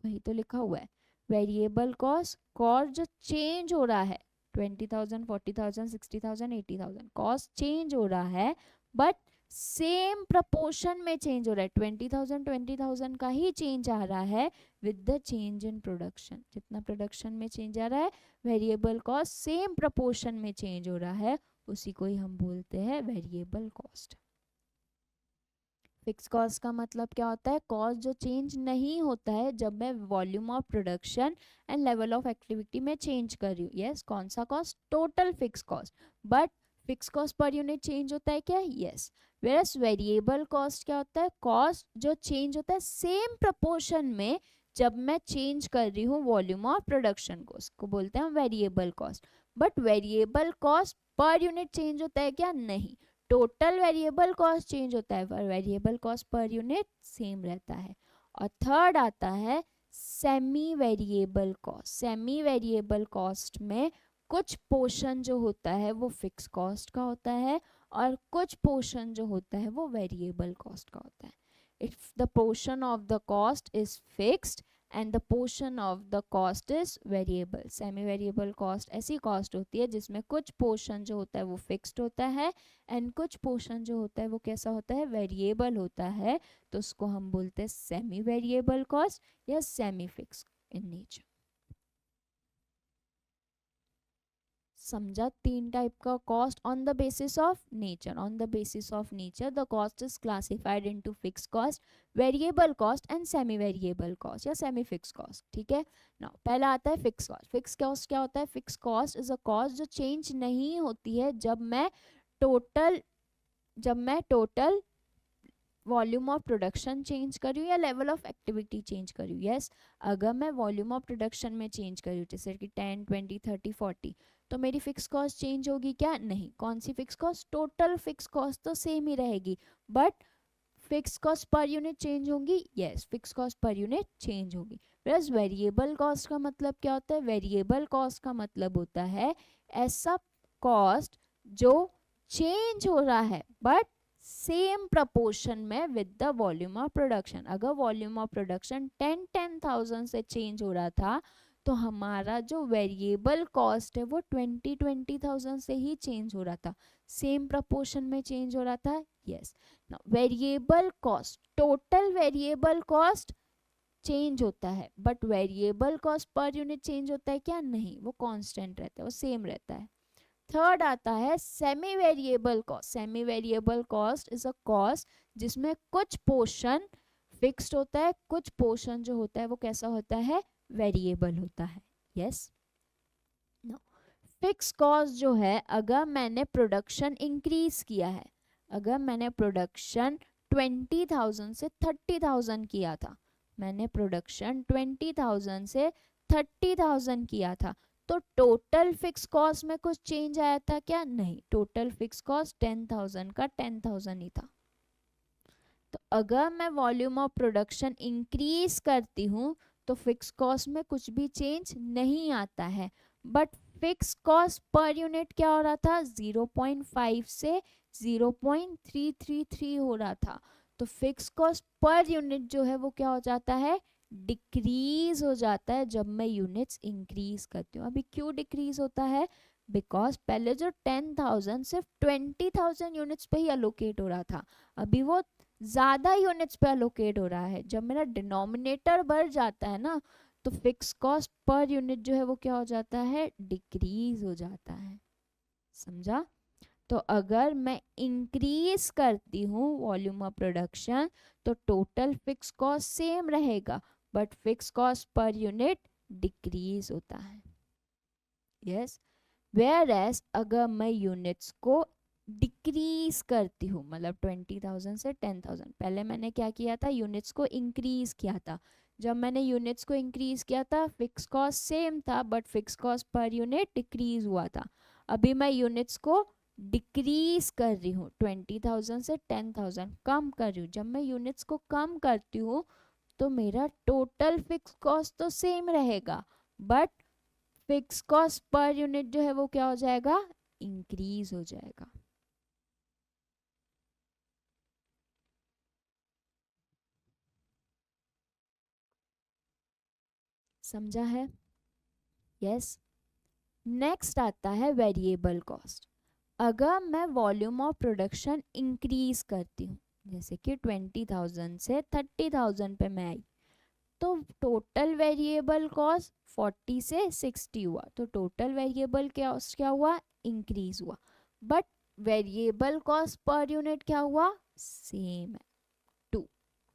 वही तो लिखा हुआ है, वेरिएबल कॉस्ट, कॉस्ट जो चेंज हो रहा है 20,000 40,000 60,000 80,000, कॉस्ट चेंज हो रहा है बट सेम प्रपोर्शन में चेंज हो रहा है, 20,000 का ही चेंज आ रहा है with the change in production. जितना प्रोडक्शन में चेंज आ रहा है वेरिएबल कॉस्ट सेम प्रपोर्शन में चेंज हो रहा है, उसी को ही हम बोलते हैं वेरिएबल कॉस्ट। फिक्स कॉस्ट का मतलब क्या होता है, कॉस्ट जो चेंज नहीं होता है जब मैं volume of production and level of activity में चेंज कर रही हूँ। यस, कौन सा cost, total fix cost. But fix cost per unit change होता है क्या, यस। वेरस वेरिएबल कॉस्ट क्या होता है, कॉस्ट जो चेंज होता है सेम प्रपोर्शन में जब मैं चेंज कर रही हूँ वॉल्यूम ऑफ प्रोडक्शन को, उसको बोलते हैं variable cost. But variable cost per unit change होता है क्या, नहीं। टोटल वेरिएबल कॉस्ट चेंज होता है पर variable cost per unit same रहता है। और थर्ड आता है semi variable cost. Semi variable cost में कुछ पोर्शन जो होता है वो फिक्स कॉस्ट का होता है और कुछ पोर्शन जो होता है वो वेरिएबल कॉस्ट का होता है। If the portion of the cost is fixed and the portion of the cost is variable. Semi variable cost ऐसी कॉस्ट होती है जिसमें कुछ पोर्शन जो होता है वो फिक्स्ड होता है एंड कुछ पोर्शन जो होता है वो कैसा होता है, वेरिएबल होता है। तो उसको हम बोलते हैं सेमी वेरिएबल कॉस्ट या सेमी फिक्स इन नेचर। समझा, तीन टाइप का cost on the basis of nature. On the basis of nature the cost is classified into fix cost, variable cost and semi variable cost या semi fix cost. ठीक है, now पहला आता है fix cost. Fix cost क्या होता है, fix cost is a cost जो चेंज नहीं होती है जब मैं total volume of production change कर रही हूँ या लेवल ऑफ एक्टिविटी चेंज कर रही हूँ। यस, अगर मैं वॉल्यूम ऑफ प्रोडक्शन में चेंज कर रही हूँ जैसे कि 10 20 30 40, तो मेरी फिक्स कॉस्ट चेंज होगी क्या, नहीं। कौन सी fix cost, total fix cost तो सेम ही रहेगी but fix cost per unit change होंगी। Yes, fix cost per unit change होगी। प्लस वेरिएबल कॉस्ट का मतलब क्या होता है, वेरिएबल कॉस्ट का मतलब होता है ऐसा कॉस्ट जो चेंज हो रहा है बट सेम प्रपोर्शन में with the volume of production. अगर वॉल्यूम ऑफ प्रोडक्शन 10,000 से चेंज हो रहा था तो हमारा जो वेरिएबल कॉस्ट है वो 20,000 से ही चेंज हो रहा था, सेम प्रपोर्शन में चेंज हो रहा था। Yes, variable cost, total variable cost change होता है but variable cost per unit change होता है क्या, नहीं, वो कांस्टेंट रहता है, वो सेम रहता है। थर्ड आता है semi variable cost. Semi variable cost is a cost जिसमें कुछ पोर्शन फिक्स्ड होता है, कुछ पोर्शन जो होता है वो कैसा होता है, वेरिएबल होता है। यस, नो, फिक्स कॉस्ट जो है अगर मैंने प्रोडक्शन इंक्रीज किया है, अगर मैंने प्रोडक्शन 20,000 से 30,000 किया था, मैंने प्रोडक्शन 20,000 से 30,000 किया था, तो टोटल फिक्स कॉस्ट में कुछ चेंज आया था क्या? नहीं, टोटल फिक्स कॉस्ट 10,000 का 10,000 ही था। तो अगर मैं वॉल्यूम ऑफ प्रोडक्शन इंक्रीज करती हूँ तो फिक्स कॉस्ट में कुछ भी चेंज नहीं आता है, but fix cost per unit क्या हो रहा था? 0.5 से 0.333 हो रहा था। तो फिक्स कॉस्ट पर यूनिट जो है वो क्या हो जाता है? डिक्रीज हो जाता है जब मैं यूनिट्स इंक्रीज करती हूँ। अभी क्यों डिक्रीज होता है? बिकॉज पहले जो 10,000 सिर्फ 20,000 यूनिट्स पे ही अलोकेट हो रहा था, अभी वो ज्यादा यूनिट्स पे अलोकेट हो रहा है। जब मेरा डिनोमिनेटर बढ़ जाता है ना, तो फिक्स कॉस्ट पर यूनिट जो है वो क्या हो जाता है? डिक्रीज हो जाता है। समझा? तो अगर मैं इंक्रीज करती हूँ वॉल्यूम ऑफ प्रोडक्शन तो टोटल फिक्स कॉस्ट सेम रहेगा, but fix cost per unit decrease होता है। यस। वेयर एज अगर मैं यूनिट्स को डिक्रीज करती हूँ, मतलब 20,000 से 10,000, पहले मैंने क्या किया था? यूनिट्स को इंक्रीज किया था। जब मैंने यूनिट्स को इंक्रीज किया था फिक्स कॉस्ट सेम था, but fix cost per unit decrease हुआ था। अभी मैं यूनिट्स को डिक्रीज कर रही हूँ, 20,000 से 10,000 कम कर रही हूँ। जब मैं यूनिट्स को कम करती हूँ तो मेरा टोटल फिक्स कॉस्ट तो सेम रहेगा, but fix cost per unit जो है वो क्या हो जाएगा? इंक्रीज हो जाएगा। समझा है? यस। नेक्स्ट आता है वेरिएबल कॉस्ट। अगर मैं वॉल्यूम ऑफ प्रोडक्शन इंक्रीज करती हूँ, जैसे कि 20,000 से 30,000 पे मैं आई, तो टोटल वेरिएबल कॉस्ट 40 से 60 हुआ, तो टोटल वेरिएबल कॉस्ट क्या हुआ? इंक्रीज हुआ। But variable cost per unit क्या हुआ? सेम है, 2।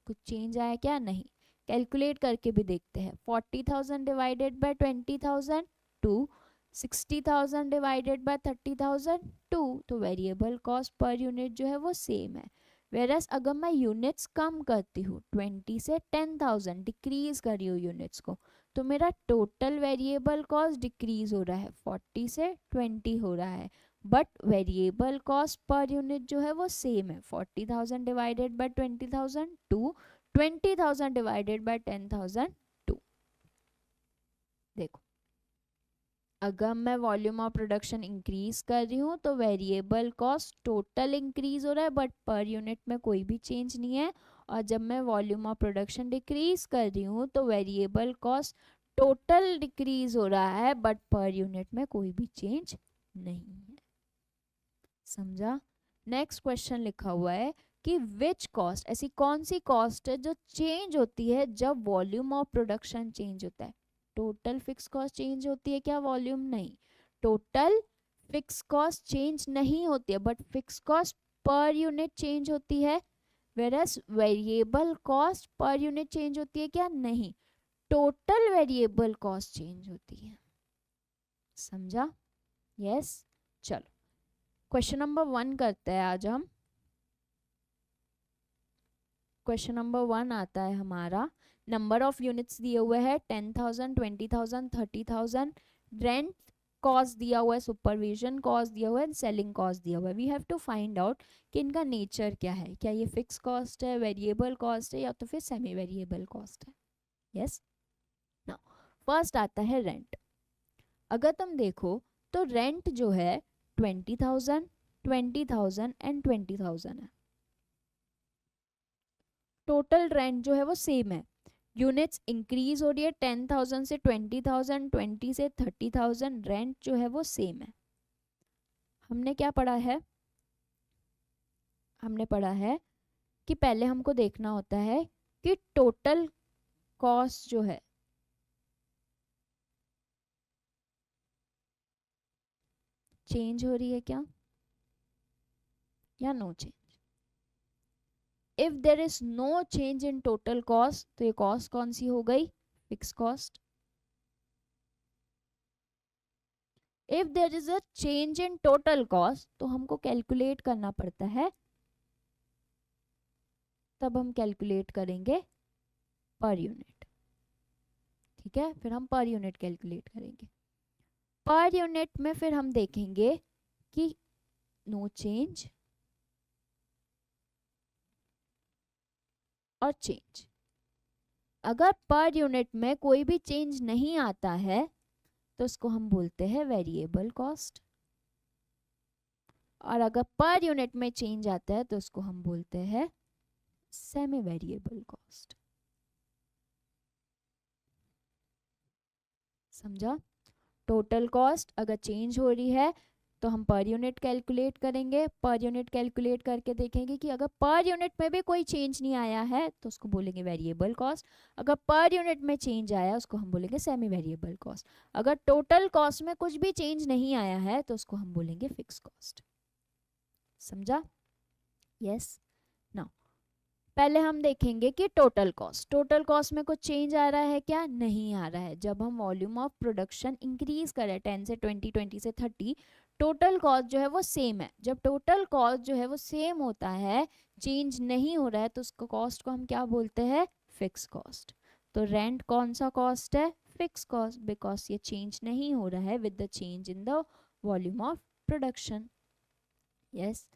कुछ चेंज आया क्या? नहीं। कैलकुलेट करके भी देखते हैं। 40,000 डिवाइडेड बाय 20,000 2, 60,000 डिवाइडेड बाय 30,000 2, तो वेरिएबल कॉस्ट पर यूनिट जो है वो सेम है। वेरस अगर मैं यूनिट्स कम करती हूँ, 20 से 10,000 डिक्रीज कर रही हूँ यूनिट्स को, तो मेरा टोटल वेरिएबल कॉस्ट डिक्रीज हो रहा है, 40 से 20 हो रहा है, but variable cost per unit जो है वो सेम है। 40,000 डिवाइडेड बाय 20,000 2, 20,000 डिवाइडेड बाय 10,000 2। देखो, अगर मैं वॉल्यूम ऑफ प्रोडक्शन इंक्रीज कर रही हूँ तो वेरिएबल कॉस्ट टोटल इंक्रीज हो रहा है, बट पर यूनिट में कोई भी चेंज नहीं है। और जब मैं वॉल्यूम ऑफ प्रोडक्शन डिक्रीज कर रही हूँ तो वेरिएबल कॉस्ट टोटल डिक्रीज हो रहा है, बट पर यूनिट में कोई भी चेंज नहीं है। समझा? नेक्स्ट क्वेश्चन लिखा हुआ है कि विच कॉस्ट, ऐसी कौन सी कॉस्ट है जो चेंज होती है जब वॉल्यूम ऑफ प्रोडक्शन चेंज होता है? टोटल फिक्स कॉस्ट चेंज होती है क्या? वॉल्यूम नहीं। टोटल फिक्स कॉस्ट चेंज नहीं होती है, but fix cost per unit change होती है। Versus variable cost per unit change होती है क्या? नहीं। टोटल वेरिएबल कॉस्ट चेंज होती है। समझा? यस। चलो क्वेश्चन नंबर 1 करते हैं आज हम। क्वेश्चन नंबर 1 आता है हमारा, नंबर ऑफ यूनिट्स दिए हुए हैं 10,000, 20,000, 30,000, रेंट कॉस्ट दिया हुआ है, सुपरविजन कॉस्ट दिया हुआ है, सेलिंग कॉस्ट दिया हुआ है। We have to find out कि इनका नेचर क्या है, क्या ये फिक्स कॉस्ट है, वेरिएबल कॉस्ट है, या तो फिर सेमी वेरिएबल कॉस्ट है। यस। नाउ फर्स्ट आता है रेंट। अगर तुम देखो तो रेंट जो है 20,000, 20,000 एंड 20,000 है। टोटल रेंट जो है वो सेम है। यूनिट्स इंक्रीज हो रही है 10,000 से 20,000, 20 से 30,000, रेंट जो है वो सेम है। हमने क्या पढ़ा है? हमने पढ़ा है कि पहले हमको देखना होता है कि टोटल कॉस्ट जो है चेंज हो रही है क्या या no change. If there is no change in total cost तो ये कॉस्ट कौन सी हो गई? Fix cost. If there is a change in total cost तो हमको कैलकुलेट करना पड़ता है, तब हम कैलकुलेट करेंगे पर यूनिट। ठीक है, फिर हम पर यूनिट कैलकुलेट करेंगे। पर यूनिट में फिर हम देखेंगे कि नो चेंज और चेंज। अगर पर यूनिट में कोई भी चेंज नहीं आता है तो उसको हम बोलते हैं वेरिएबल कॉस्ट, और अगर पर यूनिट में चेंज आता है तो उसको हम बोलते हैं सेमी वेरिएबल कॉस्ट। समझा? टोटल कॉस्ट अगर चेंज हो रही है तो हम पर यूनिट कैलकुलेट करेंगे, पर यूनिट कैलकुलेट करके देखेंगे कि अगर पर यूनिट में भी कोई चेंज नहीं आया है तो उसको बोलेंगे वेरिएबल कॉस्ट, अगर पर यूनिट में चेंज आया उसको हम बोलेंगे सेमी वेरिएबल कॉस्ट, अगर टोटल कॉस्ट में कुछ भी चेंज नहीं आया है तो उसको हम बोलेंगे फिक्स कॉस्ट। समझा? यस। नाउ पहले हम देखेंगे कि टोटल कॉस्ट में कुछ चेंज आ रहा है क्या? नहीं आ रहा है। जब हम वॉल्यूम ऑफ प्रोडक्शन इंक्रीज करें 10 से 20, 20 से 30, टोटल कॉस्ट जो है वो सेम है। जब टोटल कॉस्ट जो है वो सेम होता है, चेंज नहीं हो रहा है, तो उसको कॉस्ट को हम क्या बोलते हैं? Fix cost. तो रेंट कौन सा कॉस्ट है? फिक्स कॉस्ट, बिकॉज ये चेंज नहीं हो रहा है with the change in the volume of production. Yes.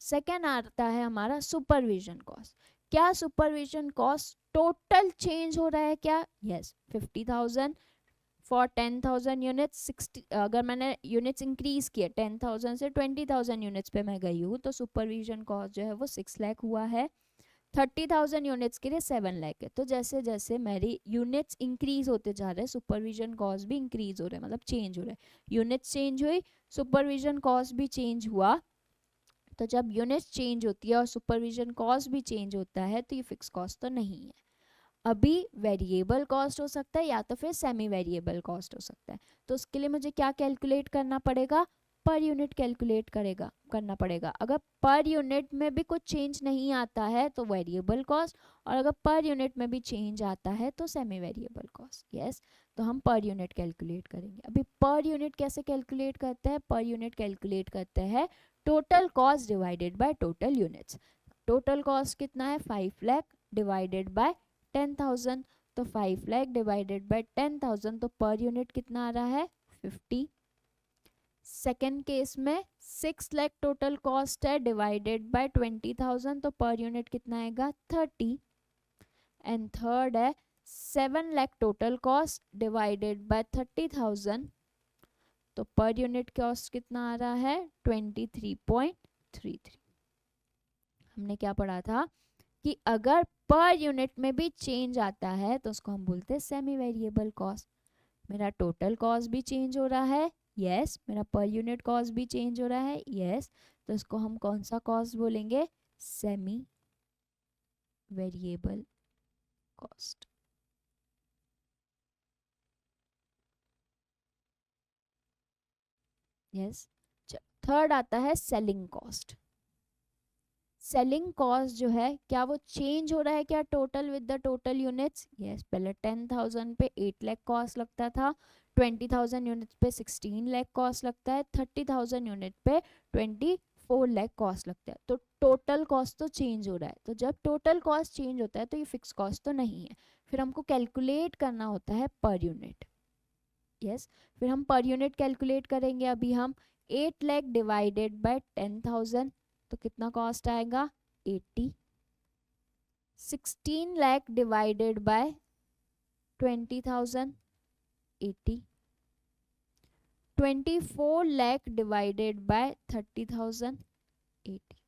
Second आता है हमारा सुपरविजन कॉस्ट। क्या सुपरविजन कॉस्ट टोटल चेंज हो रहा है क्या? यस। 50,000 फॉर 10,000 यूनिट्स, 60 अगर मैंने यूनिट्स इंक्रीज किए 10,000 से 20,000 यूनिट्स पे मैं गई हूँ तो सुपरविजन कॉस्ट जो है वो 6 लाख हुआ है। 30,000 यूनिट्स के लिए 7 लाख है। तो जैसे जैसे मेरी यूनिट्स इंक्रीज होते जा रहे हैं सुपरविजन कॉस्ट भी इंक्रीज हो रहा है, मतलब चेंज हो रहा है। यूनिट्स चेंज हुई, सुपरविजन कॉस्ट भी चेंज हुआ। तो जब यूनिट्स चेंज होती है और सुपरविजन कॉस्ट भी चेंज होता है तो ये फिक्स कॉस्ट तो नहीं है। अभी वेरिएबल कॉस्ट हो सकता है या तो फिर सेमी वेरिएबल कॉस्ट हो सकता है। तो उसके लिए मुझे क्या कैलकुलेट करना पड़ेगा? पर यूनिट कैलकुलेट करना पड़ेगा। अगर पर यूनिट में भी कुछ चेंज नहीं आता है तो वेरिएबल कॉस्ट, और अगर पर यूनिट में भी चेंज आता है तो सेमी वेरिएबल कॉस्ट। यस। तो हम पर यूनिट कैलकुलेट करेंगे। अभी पर यूनिट कैसे कैलकुलेट करते हैं? पर यूनिट कैलकुलेट करते हैं total cost divided by total units. Total cost कितना है? 5 लाख डिवाइडेड बाय 10,000। तो 5 लाख डिवाइडेड बाय 10,000, तो पर यूनिट कितना आ रहा है? 50। सेकेंड केस में 6 लाख टोटल कॉस्ट है डिवाइडेड बाय 20,000, तो पर यूनिट कितना आएगा? 30। एंड थर्ड है 7 lakh total cost divided by 30,000, तो पर यूनिट कॉस्ट कितना आ रहा है? 23.33। हमने क्या पढ़ा था कि अगर पर यूनिट में भी चेंज आता है तो उसको हम बोलते हैं सेमी वेरिएबल कॉस्ट। मेरा टोटल कॉस्ट भी चेंज हो रहा है, यस। मेरा पर यूनिट कॉस्ट भी चेंज हो रहा है, यस। तो इसको हम कौन सा कॉस्ट बोलेंगे? Semi variable cost. Yes. Third आता है सेलिंग कॉस्ट। सेलिंग कॉस्ट जो है क्या वो चेंज हो रहा है क्या total with the total units? Yes. पहले 10,000 पे 8 लाख कॉस्ट लगता था, 20,000 यूनिट्स पे 16 लाख कॉस्ट लगता है, 30,000 यूनिट पे 24 लाख कॉस्ट लगता है। तो टोटल कॉस्ट तो चेंज हो रहा है। तो जब टोटल कॉस्ट चेंज होता है तो ये फिक्स कॉस्ट तो नहीं है। फिर हमको कैलकुलेट करना होता है पर यूनिट। यस। फिर हम पर यूनिट कैलकुलेट करेंगे। अभी हम 8 लाख डिवाइडेड बाय 10,000, तो कितना कॉस्ट आएगा? 80। 16 lakh divided by 20,000, 80। 24 lakh divided by 30,000, 80।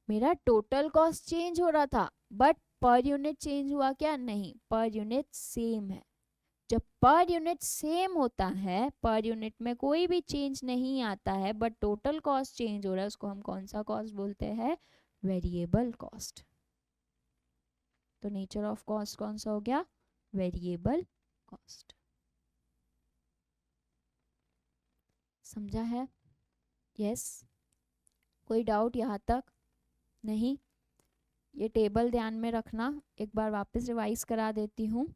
मेरा टोटल कॉस्ट चेंज हो रहा था बट पर यूनिट चेंज हुआ क्या? नहीं, पर यूनिट सेम है। जब पर यूनिट सेम होता है, पर यूनिट में कोई भी चेंज नहीं आता है बट टोटल कॉस्ट चेंज हो रहा है, उसको हम कौन सा कॉस्ट बोलते हैं? Variable cost. तो नेचर ऑफ कॉस्ट कौन सा हो गया? Variable cost. समझा है? यस। कोई डाउट यहाँ तक? नहीं? ये टेबल ध्यान में रखना, एक बार वापस रिवाइज करा देती हूँ।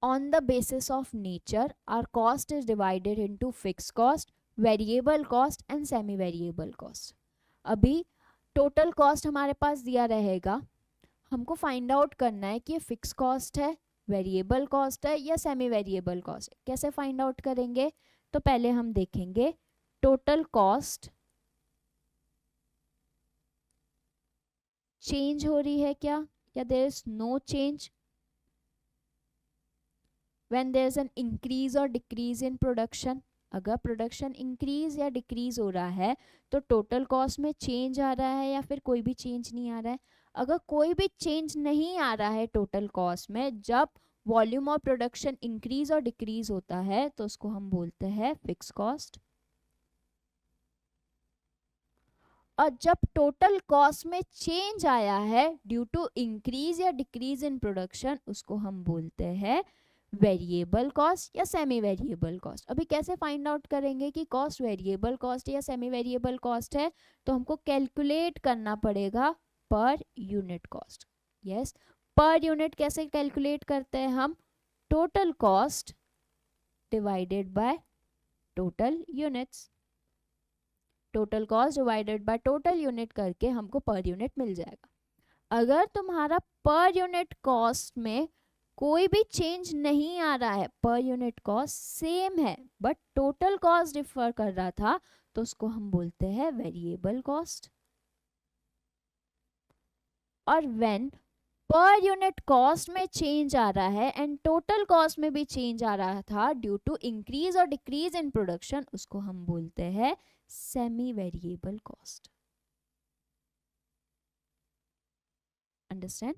On the basis of nature, our cost is divided into fixed cost, variable cost and semi variable cost. अभी टोटल कॉस्ट हमारे पास दिया रहेगा, हमको फाइंड आउट करना है कि ये फिक्स कॉस्ट है वेरिएबल कॉस्ट है या सेमी वेरिएबल कॉस्ट है। कैसे फाइंड आउट करेंगे? तो पहले हम देखेंगे टोटल कॉस्ट चेंज हो रही है क्या, या there is no change. When there is an increase और डिक्रीज इन प्रोडक्शन, अगर प्रोडक्शन इंक्रीज या डिक्रीज हो रहा है तो टोटल कॉस्ट में चेंज आ रहा है या फिर कोई भी चेंज नहीं आ रहा है। अगर कोई भी चेंज नहीं आ रहा है टोटल कॉस्ट में, जब वॉल्यूम ऑफ प्रोडक्शन इंक्रीज और डिक्रीज होता है तो उसको हम बोलते हैं फिक्स कॉस्ट। और जब टोटल कॉस्ट में चेंज आया है ड्यू टू इंक्रीज या डिक्रीज इन प्रोडक्शन, उसको हम बोलते हैं वेरिएबल कॉस्ट या सेमी वेरिएबल कॉस्ट। अभी कैसे फाइंड आउट करेंगे कि कॉस्ट वेरिएबल कॉस्ट या सेमी वेरिएबल कॉस्ट है? तो हमको कैलकुलेट करना पड़ेगा per unit cost. Yes, per unit कैसे कैलकुलेट करते हैं हम? Total cost divided by total units. Total cost divided by total unit करके हमको पर यूनिट मिल जाएगा। अगर तुम्हारा पर यूनिट कॉस्ट में कोई भी चेंज नहीं आ रहा है, पर यूनिट कॉस्ट सेम है बट टोटल कॉस्ट डिफर कर रहा था, तो उसको हम बोलते हैं वेरिएबल कॉस्ट। और व्हेन पर यूनिट कॉस्ट में चेंज आ रहा है एंड टोटल कॉस्ट में भी चेंज आ रहा था ड्यू टू इंक्रीज और डिक्रीज इन प्रोडक्शन, उसको हम बोलते हैं semi variable cost. Understand?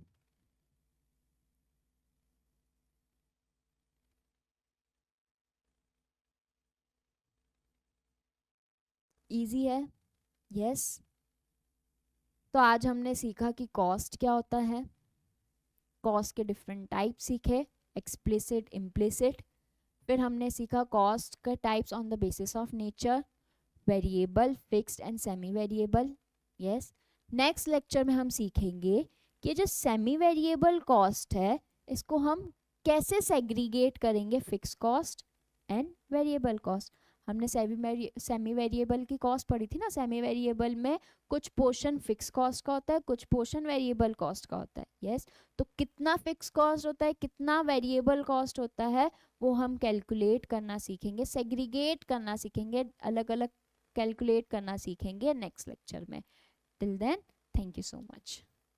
Easy है? यस। तो आज हमने सीखा कि कॉस्ट क्या होता है, कॉस्ट के डिफरेंट टाइप सीखे, एक्सप्लिसिट, इम्प्लिसिट। फिर हमने सीखा कॉस्ट के types on the basis of nature, variable, fixed and semi variable. Yes, next lecture में हम सीखेंगे कि जो सेमी वेरिएबल कॉस्ट है इसको हम कैसे सेग्रीगेट करेंगे fix cost and variable cost. हमने सेमी वेरिएबल की कॉस्ट पढ़ी थी ना, सेमी वेरिएबल में कुछ पोर्शन फिक्स कॉस्ट का होता है, कुछ पोर्शन वेरिएबल कॉस्ट का होता है। यस, तो कितना फिक्स कॉस्ट होता है, कितना वेरिएबल कॉस्ट होता है, वो हम कैलकुलेट करना सीखेंगे, सेग्रीगेट करना सीखेंगे, अलग अलग कैलकुलेट करना सीखेंगे नेक्स्ट लेक्चर में। Till then, thank you so much.